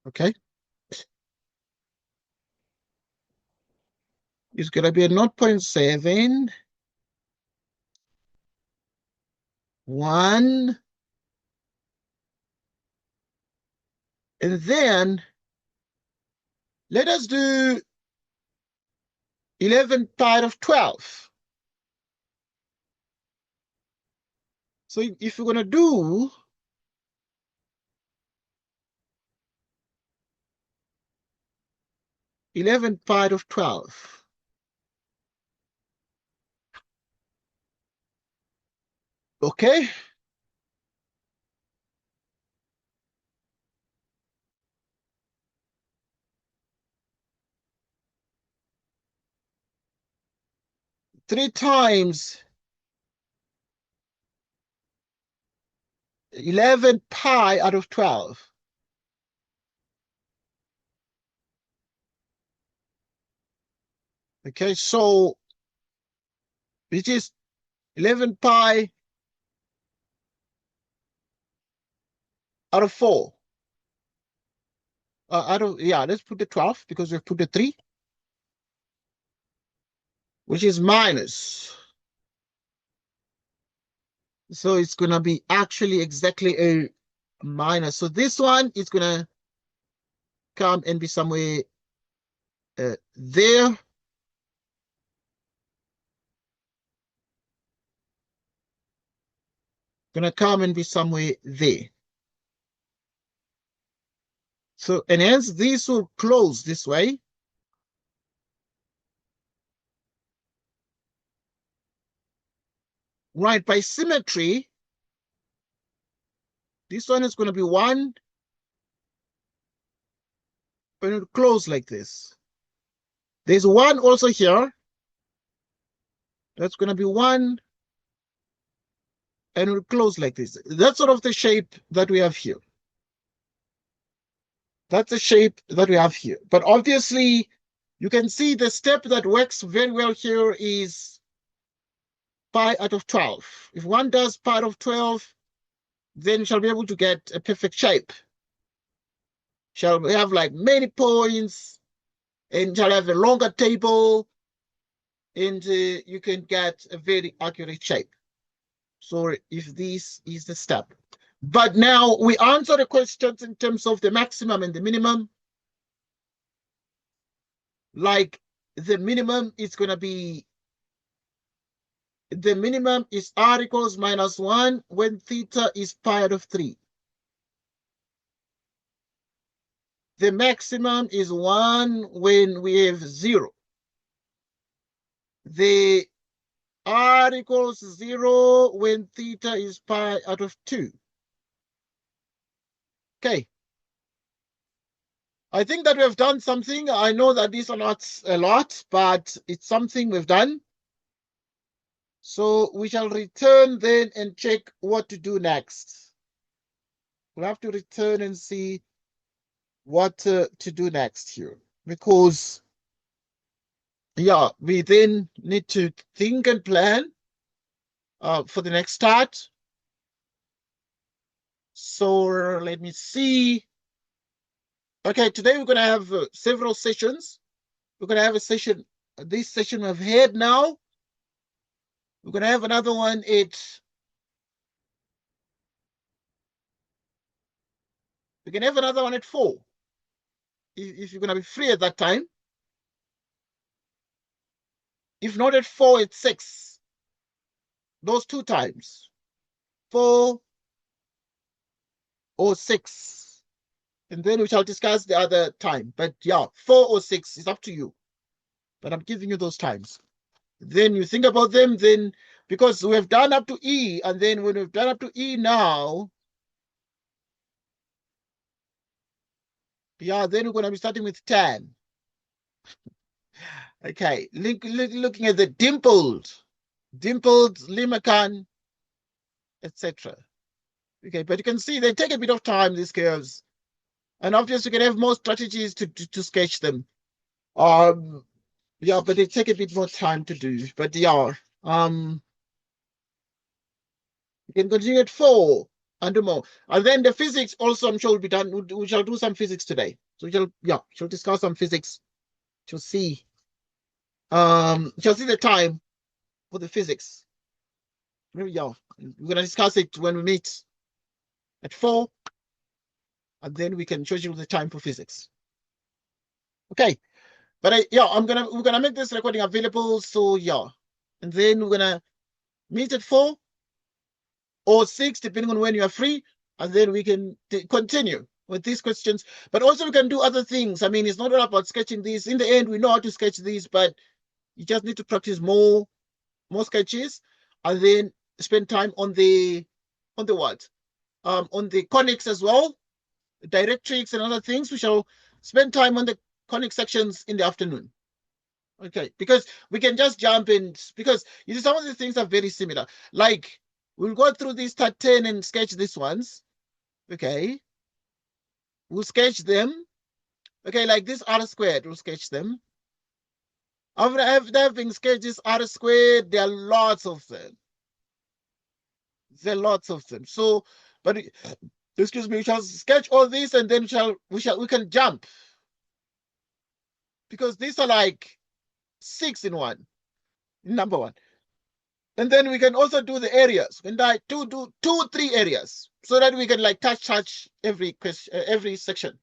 Okay. It's going to be a 0.7, 1, and then let us do 11 pi out of 12. So if you're going to do 11 pi out of 12, okay, three times 11 pi out of 12. Okay, so which is 11 pi out of 4. Let's put the 12 because we've put the 3, which is minus. So it's going to be actually exactly a minus. So this one is going to come and be somewhere there. Going to come and be somewhere there. So, and hence this will close this way. Right, by symmetry, this one is going to be 1, and it will close like this. There's one also here. That's going to be one, and it will close like this. That's sort of the shape that we have here. That's the shape that we have here. But obviously, you can see the step that works very well here is pi out of 12. If one does pi out of 12, then you shall be able to get a perfect shape. Shall have like many points, and shall have a longer table, and you can get a very accurate shape. So if this is the step. But now we answer the questions in terms of the maximum and the minimum. Like the minimum is going to be, the minimum is r equals -1 when theta is pi out of 3. The maximum is 1 when we have 0. The r equals 0 when theta is pi out of 2. Okay. I think that we have done something. I know that these are not a lot, but it's something we've done. So we shall return then and check what to do next. We'll have to return and see what to do next here. Because, yeah, we then need to think and plan for the next start. So let me see. Okay, today we're going to have several sessions. We're going to have a session, this session we've had now. We're going to have another one we're going to have another one at 4. If you're going to be free at that time. If not at 4, it's 6. Those 2 times. 4 or 6. And then we shall discuss the other time. But yeah, 4 or 6 is up to you. But I'm giving you those times. Then you think about them, then because we have done up to E, and then when we've done up to E now, yeah, then we're going to be starting with 10. Okay, looking at the dimpled, Limacon, etc. Okay, but you can see they take a bit of time, these curves. And obviously you can have more strategies to sketch them. Yeah, but they take a bit more time to do. But yeah, you can continue at 4 and do more. And then the physics also, I'm sure, will be done. We shall do some physics today. So shall discuss some physics to see. Shall see the time for the physics. Yeah, we're gonna discuss it when we meet at 4, and then we can schedule the time for physics. Okay, but we're gonna make this recording available. So yeah, and then we're gonna meet at 4 or 6, depending on when you are free, and then we can continue with these questions. But also we can do other things. I mean, it's not all about sketching these. In the end, we know how to sketch these, but you just need to practice more sketches, and then spend time on the what? On the conics as well, directrix and other things. We shall spend time on the conic sections in the afternoon. Okay, because we can just jump in, because you see some of the things are very similar. Like we'll go through these 10 and sketch these ones. Okay, we'll sketch them. Okay, like this r squared, we'll sketch them. After having sketched this r squared, there are lots of them. There are lots of them. So, but excuse me, we shall sketch all this, and then we can jump, because these are like 6 in one, number 1. And then we can also do the areas. We can do 2-3 areas, so that we can like touch every question, every section.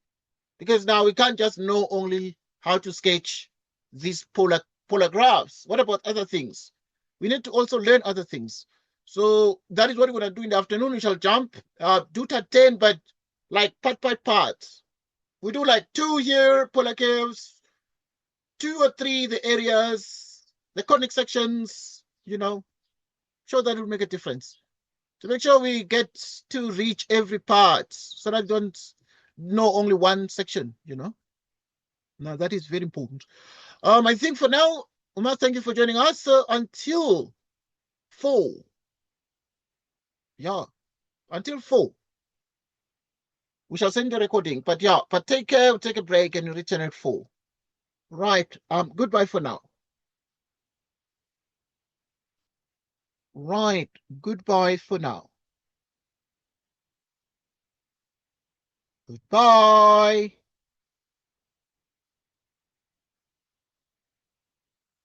Because now we can't just know only how to sketch these polar graphs. What about other things? We need to also learn other things. So that is what we're going to do in the afternoon. We shall jump, do 10, but like part by part. We do like 2 here, polar curves, 2 or 3 the areas, the conic sections, sure that will make a difference. To make sure we get to reach every part, so that I don't know only one section, Now, that is very important. I think for now, Umar, thank you for joining us until 4. Yeah, until 4. We shall send the recording. But yeah, but take care, take a break, and return at 4. Right. Goodbye for now. Right. Goodbye for now. Goodbye.